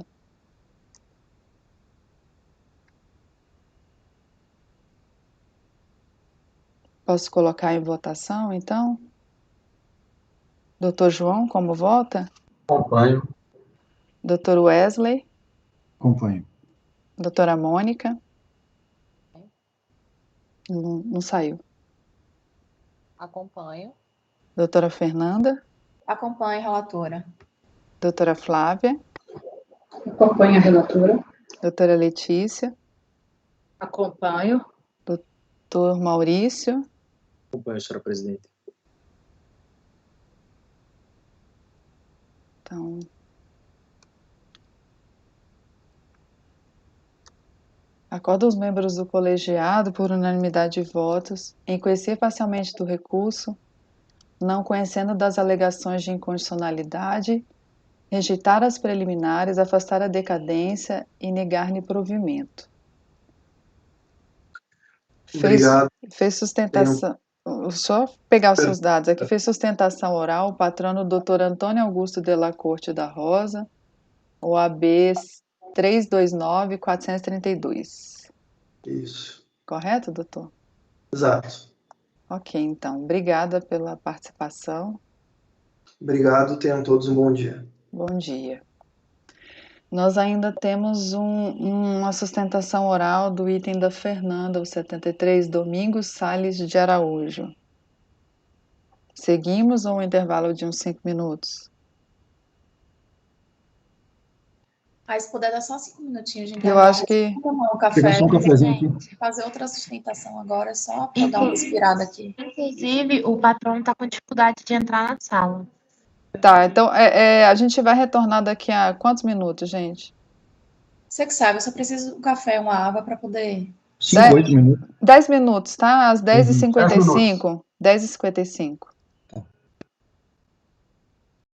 Posso colocar em votação, então? Doutor João, como vota? Acompanho. Doutor Wesley? Acompanho. Doutora Mônica? Não saiu. Acompanho. Doutora Fernanda? Acompanho, relatora. Doutora Flávia? Acompanho a relatora. Doutora Letícia? Acompanho. Doutor Maurício? Acompanho, senhora presidente. Então, acordo os membros do colegiado, por unanimidade de votos, em conhecer parcialmente do recurso, não conhecendo das alegações de inconstitucionalidade, rejeitar as preliminares, afastar a decadência e negar-lhe provimento. Obrigado. Fez sustentação. Só pegar os seus dados aqui. Fez sustentação oral o patrono Dr. Antônio Augusto de la Corte da Rosa, OAB 329-432. Isso. Correto, doutor? Exato. Ok, então. Obrigada pela participação. Obrigado, tenham todos um bom dia. Bom dia. Nós ainda temos uma sustentação oral do item da Fernanda, o 73, Domingos Salles de Araújo. Seguimos ou um intervalo de uns 5 minutos? Se puder dar só 5 minutinhos de Eu intervalo. acho que... Tomar um café. Pegar só um cafezinho aqui. Fazer outra sustentação agora, só para dar uma respirada aqui. Inclusive, o patrão está com dificuldade de entrar na sala. Tá, então a gente vai retornar daqui a quantos minutos, gente? Você que sabe, eu só preciso de um café, uma água para poder... 5, 8 minutos. 10 minutos, tá? Às 10h55. 10 minutos. 10h55.